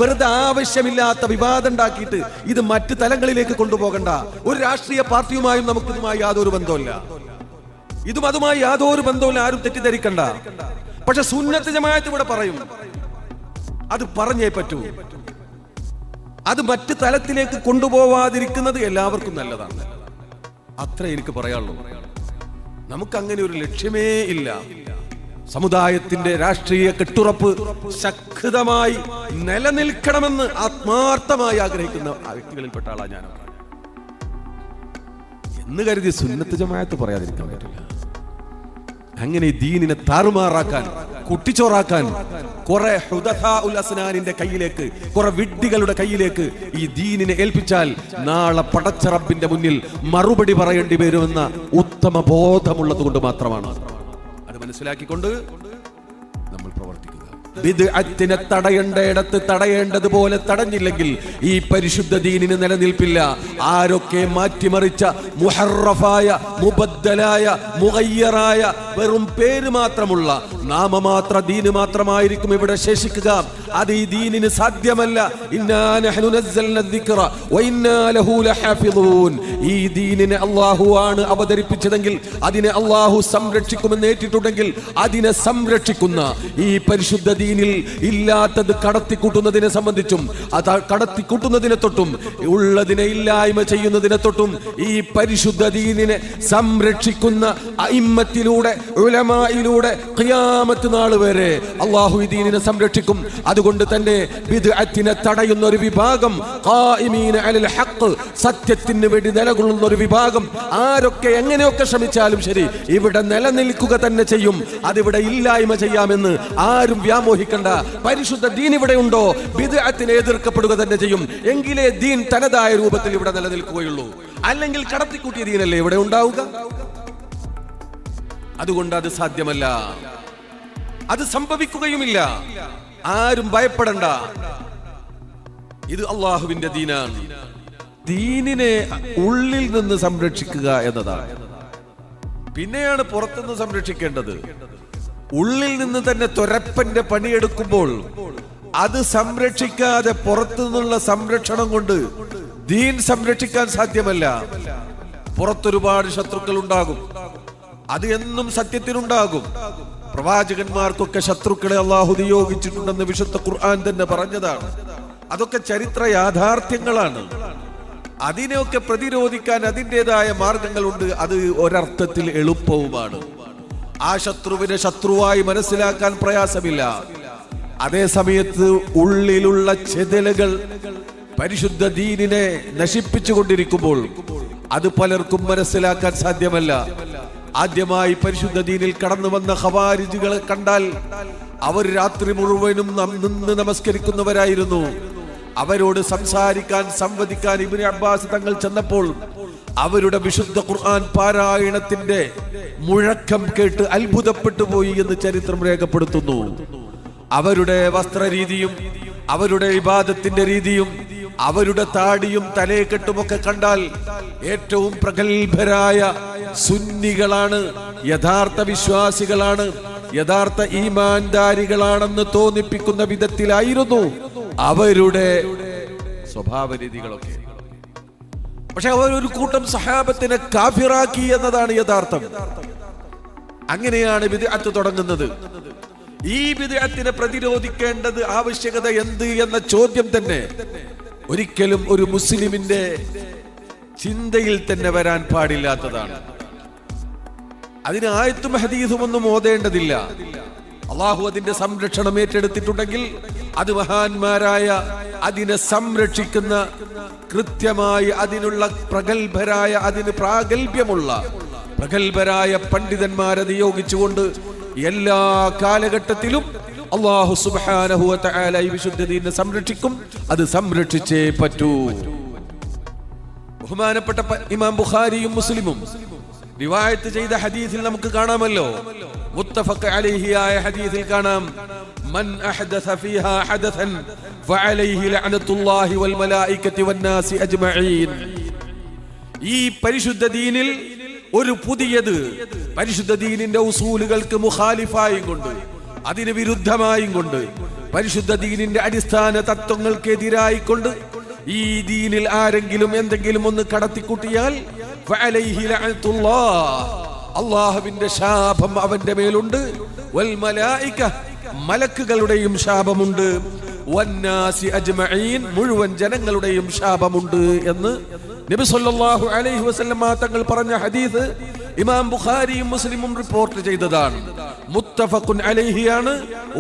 വെറുതെ ആവശ്യമില്ലാത്ത വിവാദം ഉണ്ടാക്കിയിട്ട് ഇത് മറ്റു തലങ്ങളിലേക്ക് കൊണ്ടുപോകണ്ട. ഒരു രാഷ്ട്രീയ പാർട്ടിയുമായും നമുക്കിതുമായി യാതൊരു ബന്ധമില്ല. ഇതും അതുമായി യാതൊരു ബന്ധമില്ല. ആരും തെറ്റിദ്ധരിക്കണ്ട. പക്ഷെ സുന്നത്ത് ജമാഅത്ത് ഇവിടെ പറയും, അത് പറഞ്ഞേ പറ്റൂ. അത് മറ്റു തലത്തിലേക്ക് കൊണ്ടുപോവാതിരിക്കുന്നത് എല്ലാവർക്കും നല്ലതാണ്. അത്ര എനിക്ക് പറയാനുള്ളൂ. നമുക്ക് അങ്ങനെ ഒരു ലക്ഷ്യമേ ഇല്ല. സമുദായത്തിന്റെ രാഷ്ട്രീയ കെട്ടുറപ്പ് ശക്തമായി നിലനിൽക്കണമെന്ന് ആത്മാർത്ഥമായി ആഗ്രഹിക്കുന്ന വ്യക്തികളിൽപ്പെട്ട ആളാണ് ഞാൻ. എന്ന് കരുതി സുന്നത്ത് ജമാഅത്ത് പറയാതിരിക്കാൻ പറ്റില്ല. അങ്ങനെ ദീനിനെ താറുമാറാക്കാൻ, കുട്ടിച്ചോറാക്കാൻ കുറെ ഹുദഥാഉൽ അസ്നാനിന്റെ കയ്യിലേക്ക്, കുറെ വിഡ്ഢികളുടെ കയ്യിലേക്ക് ഈ ദീനിനെ ഏൽപ്പിച്ചാൽ നാളെ പടച്ച റബ്ബിന്റെ മുന്നിൽ മറുപടി പറയേണ്ടി വരുമെന്ന ഉത്തമ ബോധമുള്ളത് കൊണ്ട് മാത്രമാണ്. അത് മനസ്സിലാക്കിക്കൊണ്ട് നമ്മൾ പ്രവർത്തിക്കുക. ബിദ്അത്തിനെ തടയേണ്ടയിടത്ത് തടയേണ്ടതുപോലെ തടഞ്ഞില്ലെങ്കിൽ ഈ പരിശുദ്ധ ദീനിന് നിലനിൽപ്പില്ല. ആരൊക്കെ മാറ്റിമറിച്ച മുഹറഫായ, മുബദ്ദലായ, മുഗയ്യറായ വെറും പേര് മാത്രമുള്ള നാമമാത്ര ദീന് മാത്രമായിരിക്കും ഇവിടെ ശേഷിക്കുക. അത് ഈ ദീനിന് സാധ്യമല്ല. ഇന്നാ നഹ്നു നസ്സൽന ദിക്റ വഇന്നാ ലഹു ലഹാഫിളൂൻ. ഈ ദീനിനെ അല്ലാഹു ആണ് അവതരിപ്പിച്ചതെങ്കിൽ അതിനെ അല്ലാഹു സംരക്ഷിക്കുമെന്ന് ഏറ്റിട്ടുണ്ടെങ്കിൽ അതിനെ സംരക്ഷിക്കുന്ന ഈ പരിശുദ്ധ ദീനിൽ ഇല്ലാത്തത് കടത്തിക്കൂട്ടുന്നതിനെ സംബന്ധിച്ചും അത് കടത്തിക്കൂട്ടുന്നതിനെ തൊട്ടും ഉള്ളതിനെ ഇല്ലായ്മ ചെയ്യുന്നതിനെ തൊട്ടും ഈ പരിശുദ്ധ ദീനിനെ സംരക്ഷിക്കുന്ന അഇമ്മത്തിലൂടെ, ഉലമായിലൂടെ ഖിയാമത്ത് നാൾ വരെ അല്ലാഹു ഈ ദീനിനെ സംരക്ഷിക്കും. അതുകൊണ്ട് തന്നെ ബിദ്അത്തിനെ തടയുന്ന ഒരു വിഭാഗം, ഖായിമീന അലൽ ഹഖ്, സത്യത്തിന് വേണ്ടി നിലകൊള്ളുന്ന ഒരു വിഭാഗം, ആരൊക്കെ എങ്ങനെയൊക്കെ ശ്രമിച്ചാലും ശരി ഇവിടെ നിലനിൽക്കുക തന്നെ ചെയ്യും. അതിവിടെ ഇല്ലായ്മ ചെയ്യാമെന്ന് ആരും വ്യാമോഹിക്കണ്ട. പരിശുദ്ധ ദീൻ ഇവിടെ ഉണ്ടോ, ബിദ്അത്തിനെ എതിർക്കപ്പെടുക തന്നെ ചെയ്യും. എങ്കിലേ ദീൻ തനതായ രൂപത്തിൽ ഇവിടെ നിലനിൽക്കുകയുള്ളൂ. അല്ലെങ്കിൽ കടത്തിക്കൂട്ടിയ ദീനല്ലേ ഇവിടെ ഉണ്ടാവുക. അതുകൊണ്ട് അത് സാധ്യമല്ല, അത് സംഭവിക്കുകയുമില്ല. ആരും ഭയപ്പെടണ്ട. ഇത് അള്ളാഹുവിന്റെ ദീനാണ്. ദീനിനെ ഉള്ളിൽ നിന്ന് സംരക്ഷിക്കുക എന്നതാണ്. പിന്നെയാണ് പുറത്തുനിന്ന് സംരക്ഷിക്കേണ്ടത്. ഉള്ളിൽ നിന്ന് തന്നെ തൊരപ്പന്റെ പണിയെടുക്കുമ്പോൾ അത് സംരക്ഷിക്കാതെ പുറത്തുനിന്നുള്ള സംരക്ഷണം കൊണ്ട് ദീൻ സംരക്ഷിക്കാൻ സാധ്യമല്ല. പുറത്തൊരുപാട് ശത്രുക്കൾ ഉണ്ടാകും. അത് എന്നും സത്യത്തിനുണ്ടാകും. പ്രവാചകന്മാർക്കൊക്കെ ശത്രുക്കളെ അള്ളാഹു നിയോഗിച്ചിട്ടുണ്ടെന്ന് വിശുദ്ധ ഖുർആൻ തന്നെ പറഞ്ഞതാണ്. അതൊക്കെ ചരിത്ര യാഥാർത്ഥ്യങ്ങളാണ്. അതിനെയൊക്കെ പ്രതിരോധിക്കാൻ അതിൻ്റെതായ മാർഗങ്ങളുണ്ട്. അത് ഒരർത്ഥത്തിൽ എളുപ്പവുമാണ്. ആ ശത്രുവിനെ ശത്രുവായി മനസ്സിലാക്കാൻ പ്രയാസമില്ല. അതേ സമയത്ത് ഉള്ളിലുള്ള ചെതലുകൾ പരിശുദ്ധ ദീനിനെ നശിപ്പിച്ചു കൊണ്ടിരിക്കുമ്പോൾ അത് പലർക്കും മനസ്സിലാക്കാൻ സാധ്യമല്ല. ആദ്യമായി പരിശുദ്ധ ദീനിൽ കടന്നു വന്ന ഖവാരിജുകളെ കണ്ടാൽ അവർ രാത്രി മുഴുവനും നിന്ന് നമസ്കരിക്കുന്നവരായിരുന്നു. അവരോട് സംസാരിക്കാൻ, സംവദിക്കാൻ ഇബ്നു അബ്ബാസ് തങ്ങൾ ചെന്നപ്പോൾ അവരുടെ വിശുദ്ധ ഖുർആൻ പാരായണത്തിന്റെ മുഴക്കം കേട്ട് അത്ഭുതപ്പെട്ടു പോയി എന്ന് ചരിത്രം രേഖപ്പെടുത്തുന്നു. അവരുടെ വസ്ത്രരീതിയും അവരുടെ ഇബാദത്തിന്റെ രീതിയും അവരുടെ താടിയും തലയെക്കെട്ടുമൊക്കെ കണ്ടാൽ ഏറ്റവും പ്രഗത്ഭരായ സുന്നികളാണ്, യഥാർത്ഥ വിശ്വാസികളാണ്, യഥാർത്ഥ ഈമാൻദാരികളാണെന്ന് തോന്നിപ്പിക്കുന്ന വിധത്തിലായിരുന്നു അവരുടെ സ്വഭാവ രീതികളൊക്കെ. പക്ഷെ അവർ ഒരു കൂട്ടം സഹാബത്തിനെ കാഫിറാക്കി എന്നതാണ് യഥാർത്ഥം. അങ്ങനെയാണ് ബിദ്അത്ത് തുടങ്ങുന്നത്. ഈ ബിദ്അത്തിനെ പ്രതിരോധിക്കേണ്ടത് ആവശ്യകത എന്ത് എന്ന ചോദ്യം തന്നെ ഒരിക്കലും ഒരു മുസ്ലിമിന്റെ ചിന്തയിൽ തന്നെ വരാൻ പാടില്ലാത്തതാണ്. അതിന് ആയത്തും ഹദീസും ഒന്നും ഓതേണ്ടതില്ല. അള്ളാഹു അതിന്റെ സംരക്ഷണം ഏറ്റെടുത്തിട്ടുണ്ടെങ്കിൽ അത് മഹാന്മാരായ, അതിനെ സംരക്ഷിക്കുന്ന, കൃത്യമായി അതിനുള്ള പ്രഗത്ഭരായ, അതിന് പ്രാഗൽഭ്യമുള്ള പ്രഗത്ഭരായ പണ്ഡിതന്മാരെ നിയോഗിച്ചുകൊണ്ട് എല്ലാ കാലഘട്ടത്തിലും അല്ലാഹു സുബ്ഹാനഹു വ തആല ഈ വിശുദ്ധ ദീനിനെ സംരക്ഷിക്കും. അത് സംരക്ഷിച്ചേ പറ്റൂ. ബഹുമാനപ്പെട്ട ഇമാം ബുഖാരിയും മുസ്ലിമും റിവായത്ത് ചെയ്ത ഹദീസിൽ നമുക്ക് കാണാമല്ലോ, മുത്തഫഖ് അലൈഹി ആയ ഹദീസിൽ കാണാം, മൻ അഹദസ ഫീഹാ ഹദസൻ ഫഅലൈഹി ലഅനത്തുല്ലാഹി വൽ മലായികതി വന്നാസി അജ്മഈൻ. ഈ പരിശുദ്ധ ദീനിൽ ഒരു പുതിയത്, പരിശുദ്ധ ദീനിന്റെ ഉസൂലുകൾക്ക് മുഖാലിഫായും കൊണ്ട്, അതിന് വിരുദ്ധമായും കൊണ്ട് പരിശുദ്ധ ദീനിന്റെ അടിസ്ഥാന തത്വങ്ങൾക്കെതിരായിക്കൊണ്ട് ഈ ദീനിൽ ആരെങ്കിലും എന്തെങ്കിലും ഒന്ന് കടത്തിക്കൂട്ടിയാൽ ഫഅലൈഹി ലഅനത്തുല്ലാഹ്, അല്ലാഹുവിന്റെ ശാപം അവന്റെ മേലുണ്ട്. വൽ മലായിക, മലക്കുകളുടെയും ശാപമുണ്ട്. വന്നാസി അജ്മഈൻ, മുഴുവൻ ജനങ്ങളുടെയും ശാപമുണ്ട് എന്ന് നബി സല്ലല്ലാഹു അലൈഹി വസല്ലം തങ്ങൾ പറഞ്ഞ ഹദീസ് ഇമാം ബുഖാരിയും മുസ്ലിമും റിപ്പോർട്ട് ചെയ്തതാണ്. മുത്തഫഖുൻ അലൈഹിയാണ്.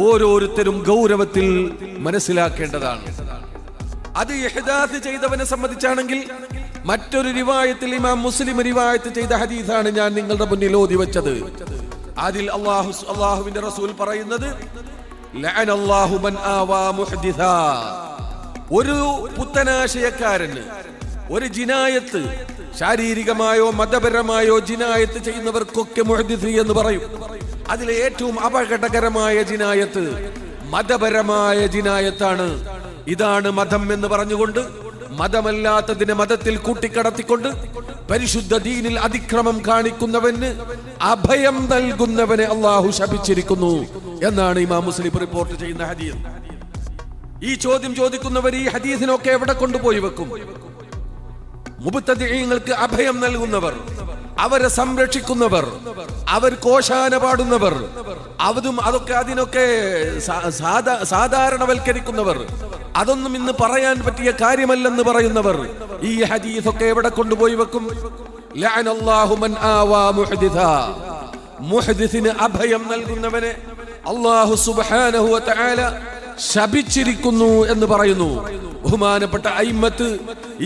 ഓരോരുത്തരും ഗൗരവത്തിൽ മനസ്സിലാക്കേണ്ടതാണ്. അത് ഇഹ്ദാസ് ചെയ്തവനെ സംബന്ധിച്ചാണെങ്കിൽ മറ്റൊരു റിവായത്തിൽ ഇമാം മുസ്ലിം റിവായത്ത് ചെയ്ത ഹദീസാണ് ഞാൻ നിങ്ങളുടെ മുന്നിൽ ഓതി വെച്ചത്. അതിൽ അല്ലാഹുവിന്റെ റസൂൽ പറയുന്നത്, ലഅനല്ലാഹു മൻ ആവാ മുഹ്ദിസാ, ഒരു പുത്തനാശയക്കാരന്, ഒരു ജിനായത്ത്, ശാരീരികമായോ മതപരമായോ ജിനായത്ത് ചെയ്യുന്നവർക്കൊക്കെ മുഹ്ദിസ് എന്ന് പറയും. അതിലെ ഏറ്റവും അപകടകരമായ ജിനായത്ത് മതപരമായ ജിനായത്താണ്. ഇതാണ് മതം എന്ന് പറഞ്ഞുകൊണ്ട് മതമല്ലാത്തതിനെ മതത്തിൽ കൂട്ടിക്കടത്തിക്കൊണ്ട് പരിശുദ്ധ ദീനിൽ അതിക്രമം കാണിക്കുന്നവന് അഭയം നൽകുന്നവനെ അല്ലാഹു ശപിച്ചിരിക്കുന്നു എന്നാണ് ഇമാം മുസ്ലിം റിപ്പോർട്ട് ചെയ്യുന്ന ഹദീസ്. ഈ ചോദ്യം ചോദിക്കുന്നവർ ഈ ഹദീസിനൊക്കെ എവിടെ കൊണ്ടുപോയി വെക്കും? മുബ്തദിഈങ്ങൾക്ക് അഭയം നൽകുന്നവർ, അവരെ സംരക്ഷിക്കുന്നവർ, അവർ കോശാന പാടുന്നവർ, അതിനൊക്കെ സാധാരണവൽക്കരിക്കുന്നവർ, അതൊന്നും ഇന്ന് പറയാൻ പറ്റിയ കാര്യമല്ലെന്ന് പറയുന്നവർ ഈ ഹദീസൊക്കെ എവിടെ കൊണ്ടുപോയി വെക്കും? ലഅനല്ലാഹു മൻ ആവാ മുഹ്ദിസാ, മുഹ്ദിസിന് അഭയം നൽകുന്നവനെ അല്ലാഹു സുബ്ഹാനഹു വ തആല ശപിച്ചിരിക്കുന്നു എന്ന് പറയുന്നു. ബഹുമാനപ്പെട്ട അയിമ്മത്ത്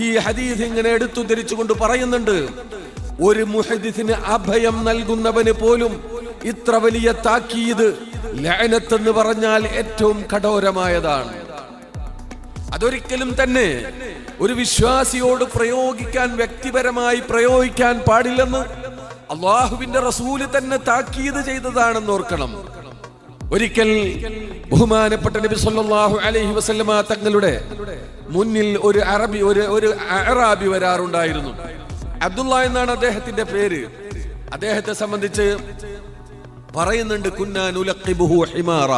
ഈ ഹദീസ് ഇങ്ങനെ എടുത്തുദ്ധരിച്ചുകൊണ്ട് പറയുന്നുണ്ട്, ഒരു മുഹദ്ദിസിന് അഭയം നൽകുന്നവന് പോലും ഇത്ര വലിയ താക്കീത്, ലഅനത്ത് എന്ന് പറഞ്ഞാൽ ഏറ്റവും കഠോരമായതാണ്. അതൊരിക്കലും തന്നെ ഒരു വിശ്വാസിയോട് പ്രയോഗിക്കാൻ, വ്യക്തിപരമായി പ്രയോഗിക്കാൻ പാടില്ലെന്ന് അല്ലാഹുവിന്റെ റസൂല് തന്നെ താക്കീത് ചെയ്തതാണെന്ന് ഓർക്കണം. ഒരിക്കൽ ബഹുമാനപ്പെട്ട നബി സല്ലല്ലാഹു അലൈഹി വസല്ലമ തങ്ങളുടെ മുന്നിൽ ഒരു അറബി വരാറുണ്ടായിരുന്നു. അബ്ദുള്ള എന്നാണ് അദ്ദേഹത്തിന്റെ പേര്. അദ്ദേഹത്തെ സംബന്ധിച്ച് പറയുന്നുണ്ട്, കുന്നാ നുലഖിബുഹു ഹിമാറ,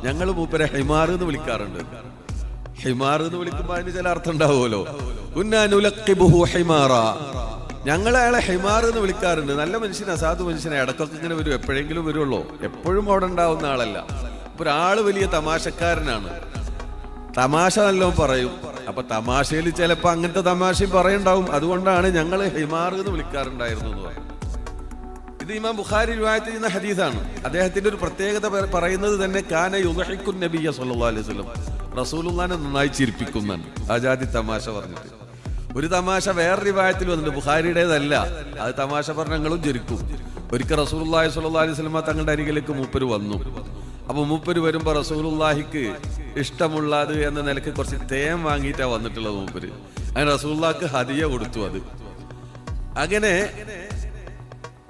ഞങ്ങൾ മൂപ്പരെ ഹിമാർ എന്ന് വിളിക്കാറുണ്ട്. ഹിമാർ എന്ന് വിളിക്കുമ്പോൾ അതിന് ചില അർത്ഥം ഉണ്ടാവുമല്ലോ. കുന്നാ നുലഖിബുഹു ഹിമാറ, ഞങ്ങൾ അയാളെ ഹിമാർ എന്ന് വിളിക്കാറുണ്ട്. നല്ല മനുഷ്യനാ, സാധു മനുഷ്യനാ, ഇടക്കൊക്കെ ഇങ്ങനെ വരും, എപ്പോഴെങ്കിലും വരുള്ളൂ, എപ്പോഴും അവിടെ ഉണ്ടാവുന്ന ആളല്ല. ഒരാള് വലിയ തമാശക്കാരനാണ്, തമാശ നല്ലോണം പറയും. അപ്പൊ തമാശയിൽ ചിലപ്പോ അങ്ങനത്തെ തമാശയും പറയുണ്ടാവും. അതുകൊണ്ടാണ് ഞങ്ങൾ ഹിമാർ എന്ന് വിളിക്കാറുണ്ടായിരുന്നു എന്ന് പറയും. ഇത് ഇമാം ബുഖാരി റിവായത്ത് ചെയ്യുന്ന ഹദീസാണ്. അദ്ദേഹത്തിന്റെ ഒരു പ്രത്യേകത പറയുന്നത് തന്നെ, കാന യുദ്ഹിക്കുൻ നബിയ സല്ലല്ലാഹു അലൈഹി വസല്ലം, റസൂലുള്ളാഹിനെ നന്നായി ചിരിപ്പിക്കുന്നതാണ്. ആജാദി തമാശ പറഞ്ഞിട്ട് ഒരു തമാശ വേറെ റിവായത്തിൽ വന്നിട്ടുണ്ട്, ബുഖാരിയുടേതല്ല. അത് തമാശ പറഞ്ഞങ്ങളും ചിരിക്കും. ഒരിക്കൽ റസൂലുള്ളാഹി സ്വല്ലല്ലാഹു അലൈഹി വസല്ലം തങ്ങളുടെ അരികിലേക്ക് മൂപ്പര് വന്നു. അപ്പൊ മൂപ്പര് വരുമ്പോ റസൂലുള്ളാഹിക്ക് ഇഷ്ടമുള്ളത് എന്ന നിലക്ക് കുറച്ച് തേൻ വാങ്ങിയിട്ടാ വന്നിട്ടുള്ളത് മൂപ്പര്. അങ്ങനെ റസൂലുള്ളാഹിക്ക് ഹദിയ കൊടുത്തു. അത്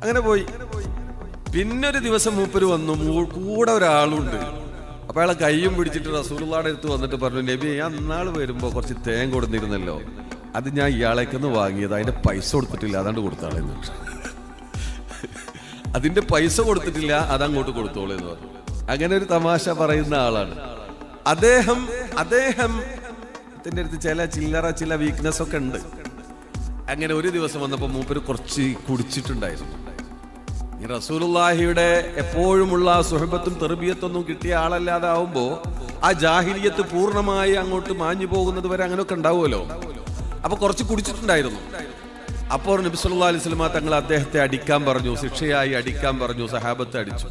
അങ്ങനെ പോയി. പിന്നൊരു ദിവസം മൂപ്പര് വന്നു, കൂടെ ഒരാളുണ്ട്. അപ്പൊ അയാളെ കയ്യും പിടിച്ചിട്ട് റസൂലുള്ളാഹിയുടെ അടുത്ത് വന്നിട്ട് പറഞ്ഞു, നബി, ഞാൻ നാള് വരുമ്പോ കുറച്ച് തേൻ കൊടുത്തിരുന്നല്ലോ, അത് ഞാൻ ഇയാളേക്കൊന്ന് വാങ്ങിയത്, അതിന്റെ പൈസ കൊടുത്തിട്ടില്ല, അതാണ്ട് കൊടുത്താളെന്ന്. അതിന്റെ പൈസ കൊടുത്തിട്ടില്ല, അതങ്ങോട്ട് കൊടുത്തോളൂ എന്ന് പറഞ്ഞു. അങ്ങനെ ഒരു തമാശ പറയുന്ന ആളാണ് അദ്ദേഹത്തിന്റെ അടുത്ത്. ചില വീക്ക്നെസ് ഒക്കെ ഉണ്ട്. അങ്ങനെ ഒരു ദിവസം വന്നപ്പോ മൂപ്പര് കുറച്ച് കുടിച്ചിട്ടുണ്ടായിരുന്നു. റസൂലുള്ളാഹിയുടെ എപ്പോഴുമുള്ള സുഹബത്തും തെർബിയത്തൊന്നും കിട്ടിയ ആളല്ലാതെ ആവുമ്പോ ആ ജാഹിലിയത്ത് പൂർണ്ണമായി അങ്ങോട്ട് മാഞ്ഞു പോകുന്നത് വരെ അങ്ങനെയൊക്കെ ഉണ്ടാവുമല്ലോ. അപ്പൊ കുറച്ച് കുടിച്ചിട്ടുണ്ടായിരുന്നു. അപ്പോൾ നബി സല്ലല്ലാഹു അലൈഹി വസല്ലം തങ്ങൾ അദ്ദേഹത്തെ അടിക്കാൻ പറഞ്ഞു, ശിക്ഷയായി അടിക്കാൻ പറഞ്ഞു. സഹാബത്തെ അടിച്ചു.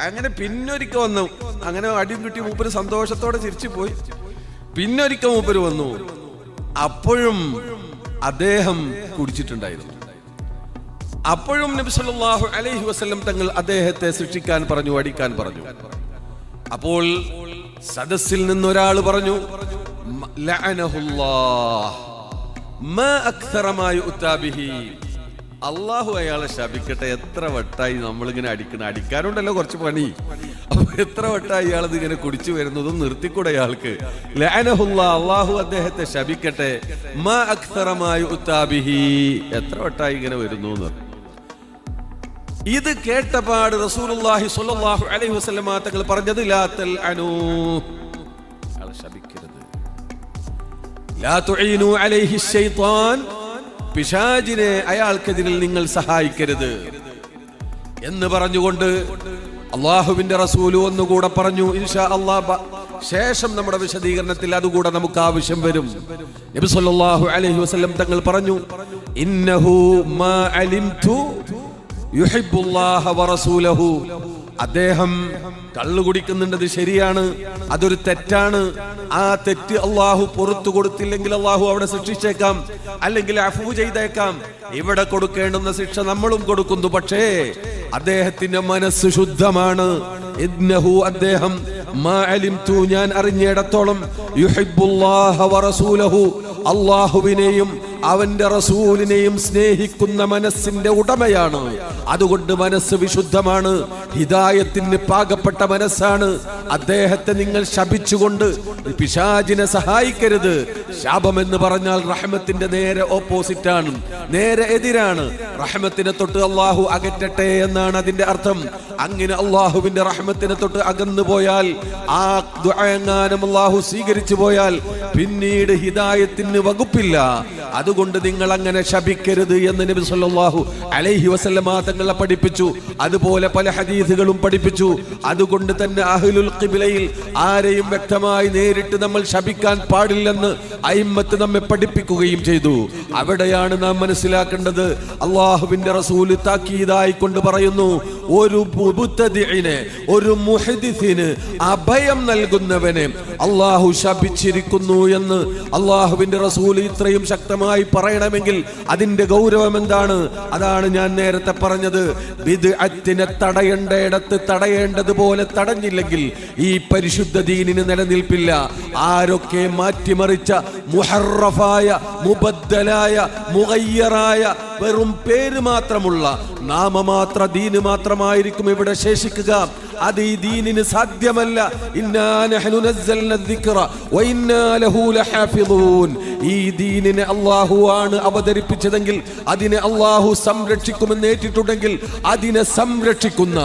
അങ്ങനെ പിന്നൊരിക്കൽ വന്നു. അങ്ങനെ അടിയും കിട്ടി മൂപ്പര് സന്തോഷത്തോടെ ചിരിച്ചു പോയി. പിന്നൊരിക്കൽ മൂപ്പര് വന്നു. അപ്പോഴും അദ്ദേഹം കുടിച്ചിട്ടുണ്ടായിരുന്നു. അപ്പോഴും നബി സല്ലല്ലാഹു അലൈഹി വസല്ലം തങ്ങൾ അദ്ദേഹത്തെ ശിക്ഷിക്കാൻ പറഞ്ഞു, അടിക്കാൻ പറഞ്ഞു. അപ്പോൾ സദസ്സിൽ നിന്നൊരാൾ പറഞ്ഞു, അള്ളാഹു അയാളെ ശപിക്കട്ടെ, എത്ര വട്ടായി നമ്മളിങ്ങനെ അടിക്കാനുണ്ടല്ലോ കുറച്ച് പണി. അപ്പൊ എത്ര വട്ടായി ഇയാൾ ഇതിങ്ങനെ കുടിച്ചു വരുന്നതും നിർത്തിക്കൂടെ അയാൾക്ക്? ലഅനഹുല്ലാ, അള്ളാഹു അദ്ദേഹത്തെ ശപിക്കട്ടെ. മാ അക്സറ മാ യുഅ്താ ബിഹി, എത്ര വട്ടായി ഇങ്ങനെ വരുന്നു എന്ന്. ഇത് കേട്ടപാട് റസൂലുള്ളാഹി സ്വല്ലല്ലാഹു അലൈഹി വസല്ലമ തങ്ങൾ പറഞ്ഞത് ലാ തൽഅനൂ, ശപിക്കരുത്. ലാ തുഈനു അലൈഹി ശൈത്താൻ, പിശാചിനെ അയാൾക്കെതിരിൽ നിങ്ങൾ സഹായിക്കരുത് എന്ന് പറഞ്ഞുകൊണ്ട് അള്ളാഹുവിന്റെ റസൂല് ഒന്നുകൂടെ പറഞ്ഞു. ഇൻഷാ അല്ലാഹ് ശേഷം നമ്മുടെ വിശദീകരണത്തിൽ അതുകൂടെ നമുക്ക് ആവശ്യം വരും. നബി സല്ലല്ലാഹു അലൈഹി വസല്ലം തങ്ങൾ പറഞ്ഞു, ഇന്നഹു മാ അലിംതു യുഹിബ്ബുല്ലാഹ വറസൂലഹു. അദ്ദേഹം കള്ളു കുടിക്കുന്നുണ്ടത് ശരിയാണ്, അതൊരു തെറ്റാണ്. ആ തെറ്റ് അള്ളാഹു പുറത്തു കൊടുത്തില്ലെങ്കിൽ അള്ളാഹു അവിടെ ശിക്ഷിച്ചേക്കാം, അല്ലെങ്കിൽ അഫൂ ചെയ്തേക്കാം. ഇവിടെ കൊടുക്കേണ്ടുന്ന ശിക്ഷ നമ്മളും കൊടുക്കുന്നു. പക്ഷേ അദ്ദേഹത്തിന്റെ മനസ്സ് ശുദ്ധമാണ്. ഇന്നഹു, അദ്ദേഹം, മാ അലിംതു, ഞാൻ അറിഞ്ഞിടത്തോളം, യുഹിബ്ബുല്ലാഹ വറസൂലഹു, അള്ളാഹുവിനെയും അവന്റെ റസൂലിനെയും സ്നേഹിക്കുന്ന മനസ്സിന്റെ ഉടമയാണ്. അതുകൊണ്ട് മനസ്സ് വിശുദ്ധമാണ്, ഹിദായത്തിന് പാകപ്പെട്ട മനസ്സാണ്. അദ്ദേഹത്തെ നിങ്ങൾ ശപിച്ചുകൊണ്ട് പിശാചിനെ സഹായിക്കരുത്. ശാപം എന്ന് പറഞ്ഞാൽ റഹ്മത്തിന്റെ നേരെ ഓപ്പോസിറ്റ് ആണ്, നേരെ എതിരാണ്. റഹ്മത്തിനെ തൊട്ട് അള്ളാഹു അകറ്റട്ടെ എന്നാണ് അതിന്റെ അർത്ഥം. അങ്ങനെ അള്ളാഹുവിന്റെ റഹ്മത്തിനെ തൊട്ട് അകന്നു പോയാൽ, ആ ദുആ എങ്ങാനും അള്ളാഹു സ്വീകരിച്ചു പോയാൽ പിന്നീട് ഹിദായത്തിന് വകുപ്പില്ല. അതുകൊണ്ട് നിങ്ങൾ അങ്ങനെ ശപിക്കരുത് എന്ന് നബി സല്ലല്ലാഹു അലൈഹി വസല്ലമ തങ്ങളെ പഠിപ്പിച്ചു. അതുപോലെ പല ഹദീസുകളും പഠിപ്പിച്ചു. അതുകൊണ്ട് തന്നെ അഹ്ലുൽ ഖിബ്ലയിൽ ആരെയും വ്യക്തമായി നേരിട്ട് നമ്മൾ ശപിക്കാൻ പാടില്ലെന്ന് അയിമ്മത്ത് നമ്മെ പഠിപ്പിക്കുകയും ചെയ്തു. അവിടെയാണ് നാം മനസ്സിലാക്കേണ്ടത്. അള്ളാഹുവിന്റെ റസൂല് താക്കീതായി കൊണ്ട് പറയുന്നു, ഒരു മുബ്തദിഇനെ, ഒരു മുഹദ്ദിസിന് അഭയം നൽകുന്നവനെ അള്ളാഹു ശപിച്ചിരിക്കുന്നു എന്ന് അള്ളാഹുവിന്റെ റസൂൽ ഇത്രയും ശക്തമായി പറയണമെങ്കിൽ അതിന്റെ ഗൗരവം എന്താണ്? അതാണ് ഞാൻ നേരത്തെ പറഞ്ഞത്. ബിദ്അത്തിനെ തടയേണ്ടയിടത്ത് തടയേണ്ടതുപോലെ തടഞ്ഞില്ലെങ്കിൽ ഈ പരിശുദ്ധ ദീനിന് നിലനിൽപ്പില്ല. ആരൊക്കെ മാറ്റിമറിച്ച മുഹറഫായ, മുബദ്ദലായ, മുഗയ്യറായ, വെറും പേര് മാത്രമുള്ള നാമമാത്ര ദീന് മാത്രമായിരിക്കും ഇവിടെ ശേഷിക്കുക. അത് ഈ ദീനിന് സാധ്യമല്ല. ഇന്നാ നഹ്നു നസ്സൽനാ ദിക്റ വ ഇന്നാ ലഹു ലഹാഫിളൂൻ. ഈ ദീനിനെ അല്ലാഹു ആണ് അവതരിപ്പിച്ചതെങ്കിൽ അതിനെ അല്ലാഹു സംരക്ഷിക്കുമെന്ന് ഏറ്റിട്ടുണ്ടെങ്കിൽ അതിനെ സംരക്ഷിക്കുന്ന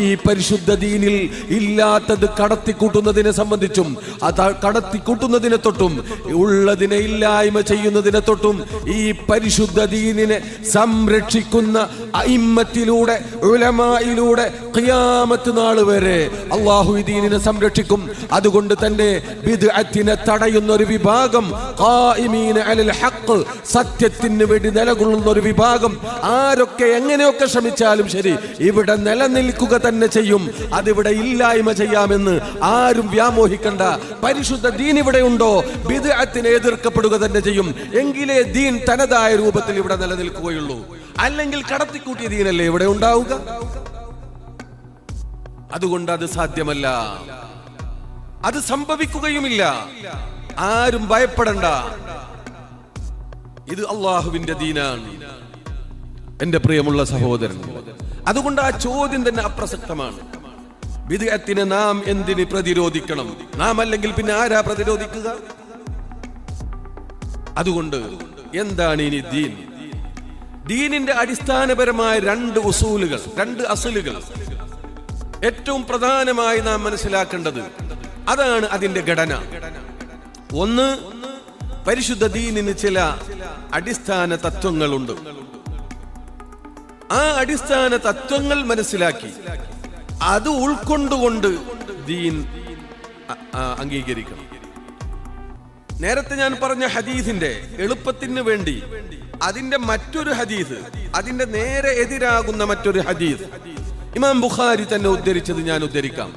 ഈ പരിശുദ്ധ ദീനിൽ ഇല്ലാത്തത് കടത്തിക്കൂട്ടുന്നതിനെ സംബന്ധിച്ചും അത് കടത്തിക്കൂട്ടുന്നതിനെ തൊട്ടും ഉള്ളതിനെ ഇല്ലായ്മ ചെയ്യുന്നതിനെ തൊട്ടും ഈ പരിശുദ്ധ ദീനിനെ സംരക്ഷിക്കുന്ന അയിമ്മത്തിലൂടെ, ഉലമായിലൂടെ ഖിയാമത്ത് നാൾ വരെ അല്ലാഹു ഈ ദീനിനെ സംരക്ഷിക്കും. അതുകൊണ്ട് തന്നെ ബിദ്അത്തിനെ തടയുന്ന ഒരു വിഭാഗം, ഖായിമീന അലൽ ഹഖ്, സത്യത്തിന് വേണ്ടി നിലകൊള്ളുന്ന ഒരു വിഭാഗം, ആരൊക്കെ എങ്ങനെയൊക്കെ ശ്രമിച്ചാലും ശരി ഇവിടെ നിലനിൽക്കുക തന്നെ ചെയ്യും. അതിവിടെ ഇല്ലായ്മ ചെയ്യാമെന്ന് ആരും വ്യാമോഹിക്കണ്ട. പരിശുദ്ധ ദീൻ ഇവിടെ ഉണ്ടോ, ബിദ്അത്തിനെ എതിർക്കപ്പെടുക തന്നെ ചെയ്യും. എങ്കിലേ ദീൻ തനതായ രൂപത്തിൽ ഇവിടെ നിലനിൽക്കുകയുള്ളൂ. അല്ലെങ്കിൽ കടത്തിക്കൂട്ടിയ ദീനല്ലേ ഇവിടെ ഉണ്ടാവുക. അതുകൊണ്ട് അത് സാധ്യമല്ല, അത് സംഭവിക്കുകയുമില്ല. ആരും ഭയപ്പെടണ്ട. ഇത് അള്ളാഹുവിന്റെ ദീനാണ് എന്റെ പ്രിയമുള്ള സഹോദരൻ. അതുകൊണ്ട് ആ ചോദ്യം തന്നെ അപ്രസക്തമാണ്. ബിദ്അത്തിനെ നാം എന്തിന് പ്രതിരോധിക്കണം? നാം അല്ലെങ്കിൽ പിന്നെ ആരാ പ്രതിരോധിക്കുക? അതുകൊണ്ട് എന്താണ് ഇനി ദീൻ? ദീനിന്റെ അടിസ്ഥാനപരമായ രണ്ട് ഉസൂലുകൾ, രണ്ട് അസലുകൾ ഏറ്റവും പ്രധാനമായി നാം മനസ്സിലാക്കേണ്ടത്. അതാണ് അതിന്റെ ഘടന. ഒന്ന്, പരിശുദ്ധ ദീനിന് ചില അടിസ്ഥാന തത്വങ്ങളുണ്ട്. ആ അടിസ്ഥാന തത്വങ്ങൾ മനസ്സിലാക്കി അത് ഉൾക്കൊണ്ടുകൊണ്ട് ദീൻ അംഗീകരിക്കണം. നേരത്തെ ഞാൻ പറഞ്ഞ ഹദീസിന്റെ എളുപ്പത്തിന് വേണ്ടി അതിന്റെ മറ്റൊരു ഹദീസ്, അതിന്റെ നേരെ എതിരാകുന്ന മറ്റൊരു ഹദീസ് ഇമാം ബുഖാരി തന്നെ ഉദ്ധരിച്ചത് ഞാൻ ഉദ്ധരിക്കാം.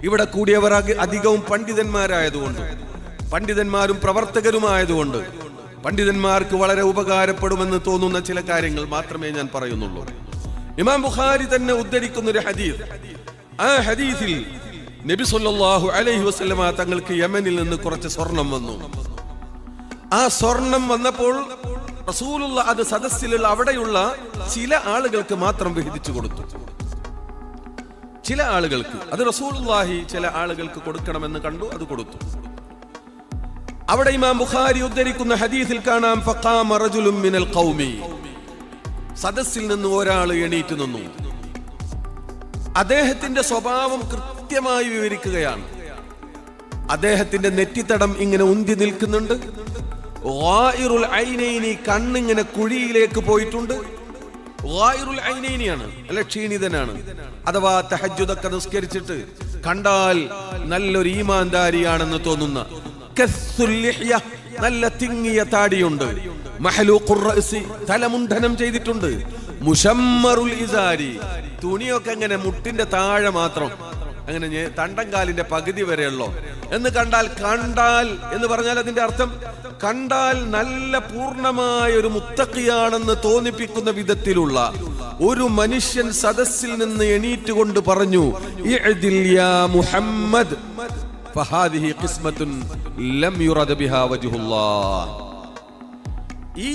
ഇവിടെ കൂടിയവർ അധികവും പണ്ഡിതന്മാരായതുകൊണ്ട്, പണ്ഡിതന്മാരും പ്രവർത്തകരുമായതുകൊണ്ട് പണ്ഡിതന്മാർക്ക് വളരെ ഉപകാരപ്പെടുമെന്ന് തോന്നുന്ന ചില കാര്യങ്ങൾ മാത്രമേ ഞാൻ പറയുന്നുള്ളൂ. ഇമാം ബുഖാരി തന്നെ ഉദ്ധരിക്കുന്ന ഒരു ഹദീസ്. ആ ഹദീസിൽ നബി സല്ലല്ലാഹു അലൈഹി വസല്ലമ തങ്ങൾക്ക് യമനിൽ നിന്ന് കുറച്ച് സ്വർണം വന്നു. ആ സ്വർണം വന്നപ്പോൾ റസൂലുള്ള അത് സദസ്സിലുള്ള അവിടെയുള്ള ചില ആളുകൾക്ക് മാത്രം വിഹിതിച്ചു കൊടുത്തു. ചില ആളുകൾക്ക് അത് റസൂലുള്ളാഹി ചില ആളുകൾക്ക് കൊടുക്കണമെന്ന് കണ്ടു, അത് കൊടുത്തു. അവിടെ ഇമാം ബുഖാരി ഉദ്ധരിക്കുന്ന ഹദീസിൽ കാണാം, ഫഖാമ റജുലുൻ മിനൽ ഖൗമി, സദസ്സിൽ നിന്ന് ഒരാൾ എണീറ്റ് നിന്നു. അദ്ദേഹത്തിന്റെ സ്വഭാവം കൃത്യമായി വിവരിക്കുകയാണ്. അദ്ദേഹത്തിന്റെ നെറ്റിത്തടം ഇങ്ങനെ ഉന്തി നിൽക്കുന്നുണ്ട്. ഗായിറുൽ ഐനൈനി, കണ്ണിങ്ങനെ കുഴിയിലേക്ക് പോയിട്ടുണ്ട്. ഗായിറുൽ ഐനൈനിയാണ്, അല്ല ക്ഷീണിതനാണ്. അഥവാ തഹജ്ജുദൊക്കെ നിസ്കരിച്ചിട്ട് കണ്ടാൽ നല്ലൊരു ഈമാൻദാരിയാണെന്ന് തോന്നുന്ന, കസ്സുൽ ലിഹ്യ, നല്ല തിങ്ങിയ താടിയുണ്ട്. മഹ്ലൂഖുർ റഅ്സി, തലമുണ്ഡനം ചെയ്തിട്ടുണ്ട്. മുശമ്മറുൽ ഇസാരി, തുണിയൊക്കെ അങ്ങനെ മുട്ടിന്റെ താഴെ മാത്രം, അങ്ങനെ തണ്ടങ്കാലിന്റെ പകുതി വരെയുള്ളോ എന്ന് കണ്ടാൽ എന്ന് പറഞ്ഞാൽ അതിന്റെ അർത്ഥം കണ്ടാൽ നല്ല പൂർണ്ണമായ ഒരു മുത്തഖിയാണെന്ന് തോന്നിപ്പിക്കുന്ന വിധത്തിലുള്ള ഒരു മനുഷ്യൻ സദസ്സിൽ നിന്ന് എണീറ്റുകൊണ്ട് പറഞ്ഞു, ഇഅ്ദിൽ യാ മുഹമ്മദ് ഫഹാദിഹി ഖിസ്മത്തുൻ ലം യുറദ ബിഹാ വജ്ഹുല്ലാഹ്. ഈ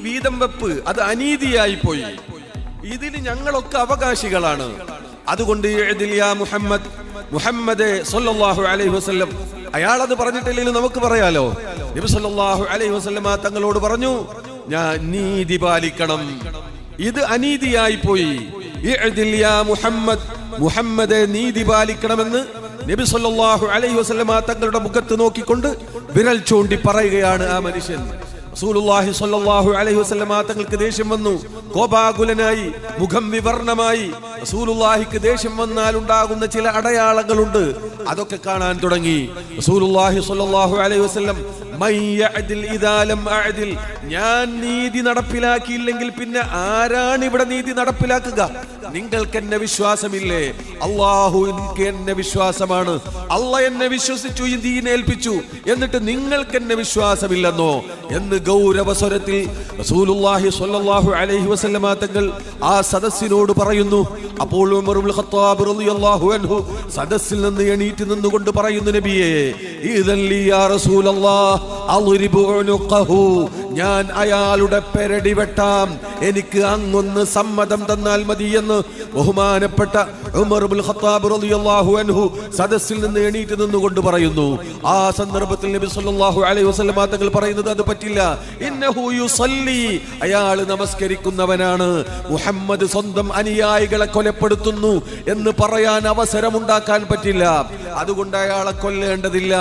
വീതം വെപ്പ് അത് അനീതിയായി പോയി. ഇതിന് ഞങ്ങളൊക്കെ അവകാശികളാണ്. അതുകൊണ്ട് ഇഅ്ദിൽ യാ മുഹമ്മദ്, മുഹമ്മദ് സല്ലല്ലാഹു അലൈഹി വസല്ലം, അയാൾ അത് പറഞ്ഞിട്ടില്ലെങ്കിൽ നമുക്ക് പറയാലോ. നബി സല്ലല്ലാഹു അലൈഹി വസല്ലം തങ്ങളോട് പറഞ്ഞു, ഞാൻ നീതി പാലിക്കണം, ഇത് അനീതിയായി പോയി. ഇഅ്ദിൽ യാ മുഹമ്മദ്, മുഹമ്മദ് നീതി പാലിക്കണമെന്ന് നബി സല്ലല്ലാഹു അലൈഹി വസല്ലം തങ്ങളുടെ മുഖത്ത് നോക്കിക്കൊണ്ട് വിരൽ ചൂണ്ടി പറയുകയാണ് ആ മനുഷ്യൻ. റസൂലുള്ളാഹി സ്വല്ലല്ലാഹു അലൈഹി വസല്ലം തങ്ങൾക്ക് ദേഷ്യം വന്നു, കോപാകുലനായി, മുഖം വിവർണമായി. റസൂലുള്ളാഹിക്ക് ദേഷ്യം വന്നാൽ ഉണ്ടാകുന്ന ചില അടയാളങ്ങളുണ്ട്, അതൊക്കെ കാണാൻ തുടങ്ങി. റസൂലുള്ളാഹി സ്വല്ലല്ലാഹു അലൈഹി വസല്ലം, മൻ യഅദിൽ ഇദാ ലം അഅദിൽ, ഞാൻ നീതി നടപ്പിലാക്കിയില്ലെങ്കിൽ പിന്നെ ആരാണ് ഇവിടെ നീതി നടപ്പിലാക്കുക? നിങ്ങൾക്ക് എന്നെ വിശ്വാസമില്ലേ? അല്ലാഹു എനിക്ക് എന്നെ വിശ്വാസമാണ്, അല്ലാഹ് എന്നെ വിശ്വസിച്ചു, ഈ ദീൻ ഏൽപ്പിച്ചു, എന്നിട്ട് നിങ്ങൾക്ക് എന്നെ വിശ്വാസമില്ലെന്നോ എന്ന് ഗൗരവസ്വരത്തിൽ റസൂലുള്ളാഹി സ്വല്ലല്ലാഹു അലൈഹി വസല്ലം തങ്ങൾ ആ സദസ്സിനോട് പറയുന്നു. അപ്പോൾ ഉമർ ഇബ്നുൽ ഖത്താബ് റളിയല്ലാഹു അൻഹു സദസ്സിൽ നിന്ന് എണീറ്റ് നിന്നുകൊണ്ട് പറയുന്നു, നബിയേ, ഇദൻ ലി യാ റസൂലല്ലാഹ് അദ്രിബു ഉനുഖഹു, ഞാൻ അയാളുടെ പെരടി വെട്ടാം, എനിക്ക് അങ്ങൊന്ന് സമ്മതം തന്നാൽ മതി എന്ന് ബഹുമാനപ്പെട്ട ഉമർ ഇബ്നുൽ ഖത്താബ് റളിയല്ലാഹു അൻഹു സദസ്സിൽ നിന്ന് എണീറ്റ് നിന്നുകൊണ്ട് പറയുന്നു. ആ സന്ദർഭത്തിൽ നബി സല്ലല്ലാഹു അലൈഹി വസല്ലം തങ്ങൾ പറയുന്നത്, അത് പറ്റില്ല, ഇന്നഹു യുസല്ലി, അയാൾ നമസ്കരിക്കുന്നവനാണ്, മുഹമ്മദ് സ്വന്തം അനുയായികളെ കൊലപ്പെടുത്തുന്നു എന്ന് പറയാൻ അവസരമുണ്ടാക്കാൻ പറ്റില്ല, അതുകൊണ്ട് അയാളെ കൊല്ലേണ്ടതില്ല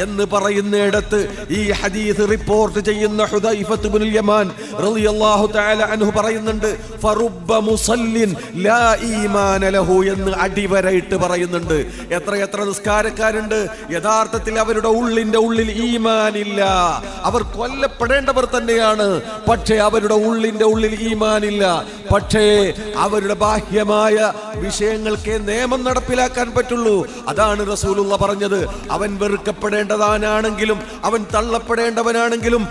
എന്ന് പറയുന്നിടത്ത് ഈ ഹദീസ് റിപ്പോർട്ട് ചെയ്യുന്ന ഹുദൈഫത്ത് ഇബ്നുൽ യമാൻ റളിയല്ലാഹു തആല അൻഹു പറയുന്നുണ്ട്, ഫറുബ്ബ മുസല്ലിൻ ലാ ഈമാന ലഹു എന്ന് അടിവരയിട്ട് പറയുന്നുണ്ട്. എത്ര നിസ്കാരക്കാരുണ്ട് യഥാർത്ഥത്തിൽ അവരുടെ ഉള്ളിന്റെ ഉള്ളിൽ ഈമാനില്ല, അവർ കൊല്ലപ്പെടേണ്ടവർ തന്നെയാണ്, പക്ഷേ അവരുടെ ഉള്ളിന്റെ ഉള്ളിൽ ഈമാനില്ല. പക്ഷേ അവരുടെ ബാഹ്യമായ വിഷയങ്ങൾക്ക് നിയമം നടപ്പിലാക്കാൻ പറ്റുള്ളൂ. അതാണ് റസൂലുള്ള പറഞ്ഞത്, അവൻ വെറുക്കപ്പെടേണ്ടതാണെങ്കിലും അവൻ തള്ളപ്പെടേണ്ടവനാണെങ്കിലും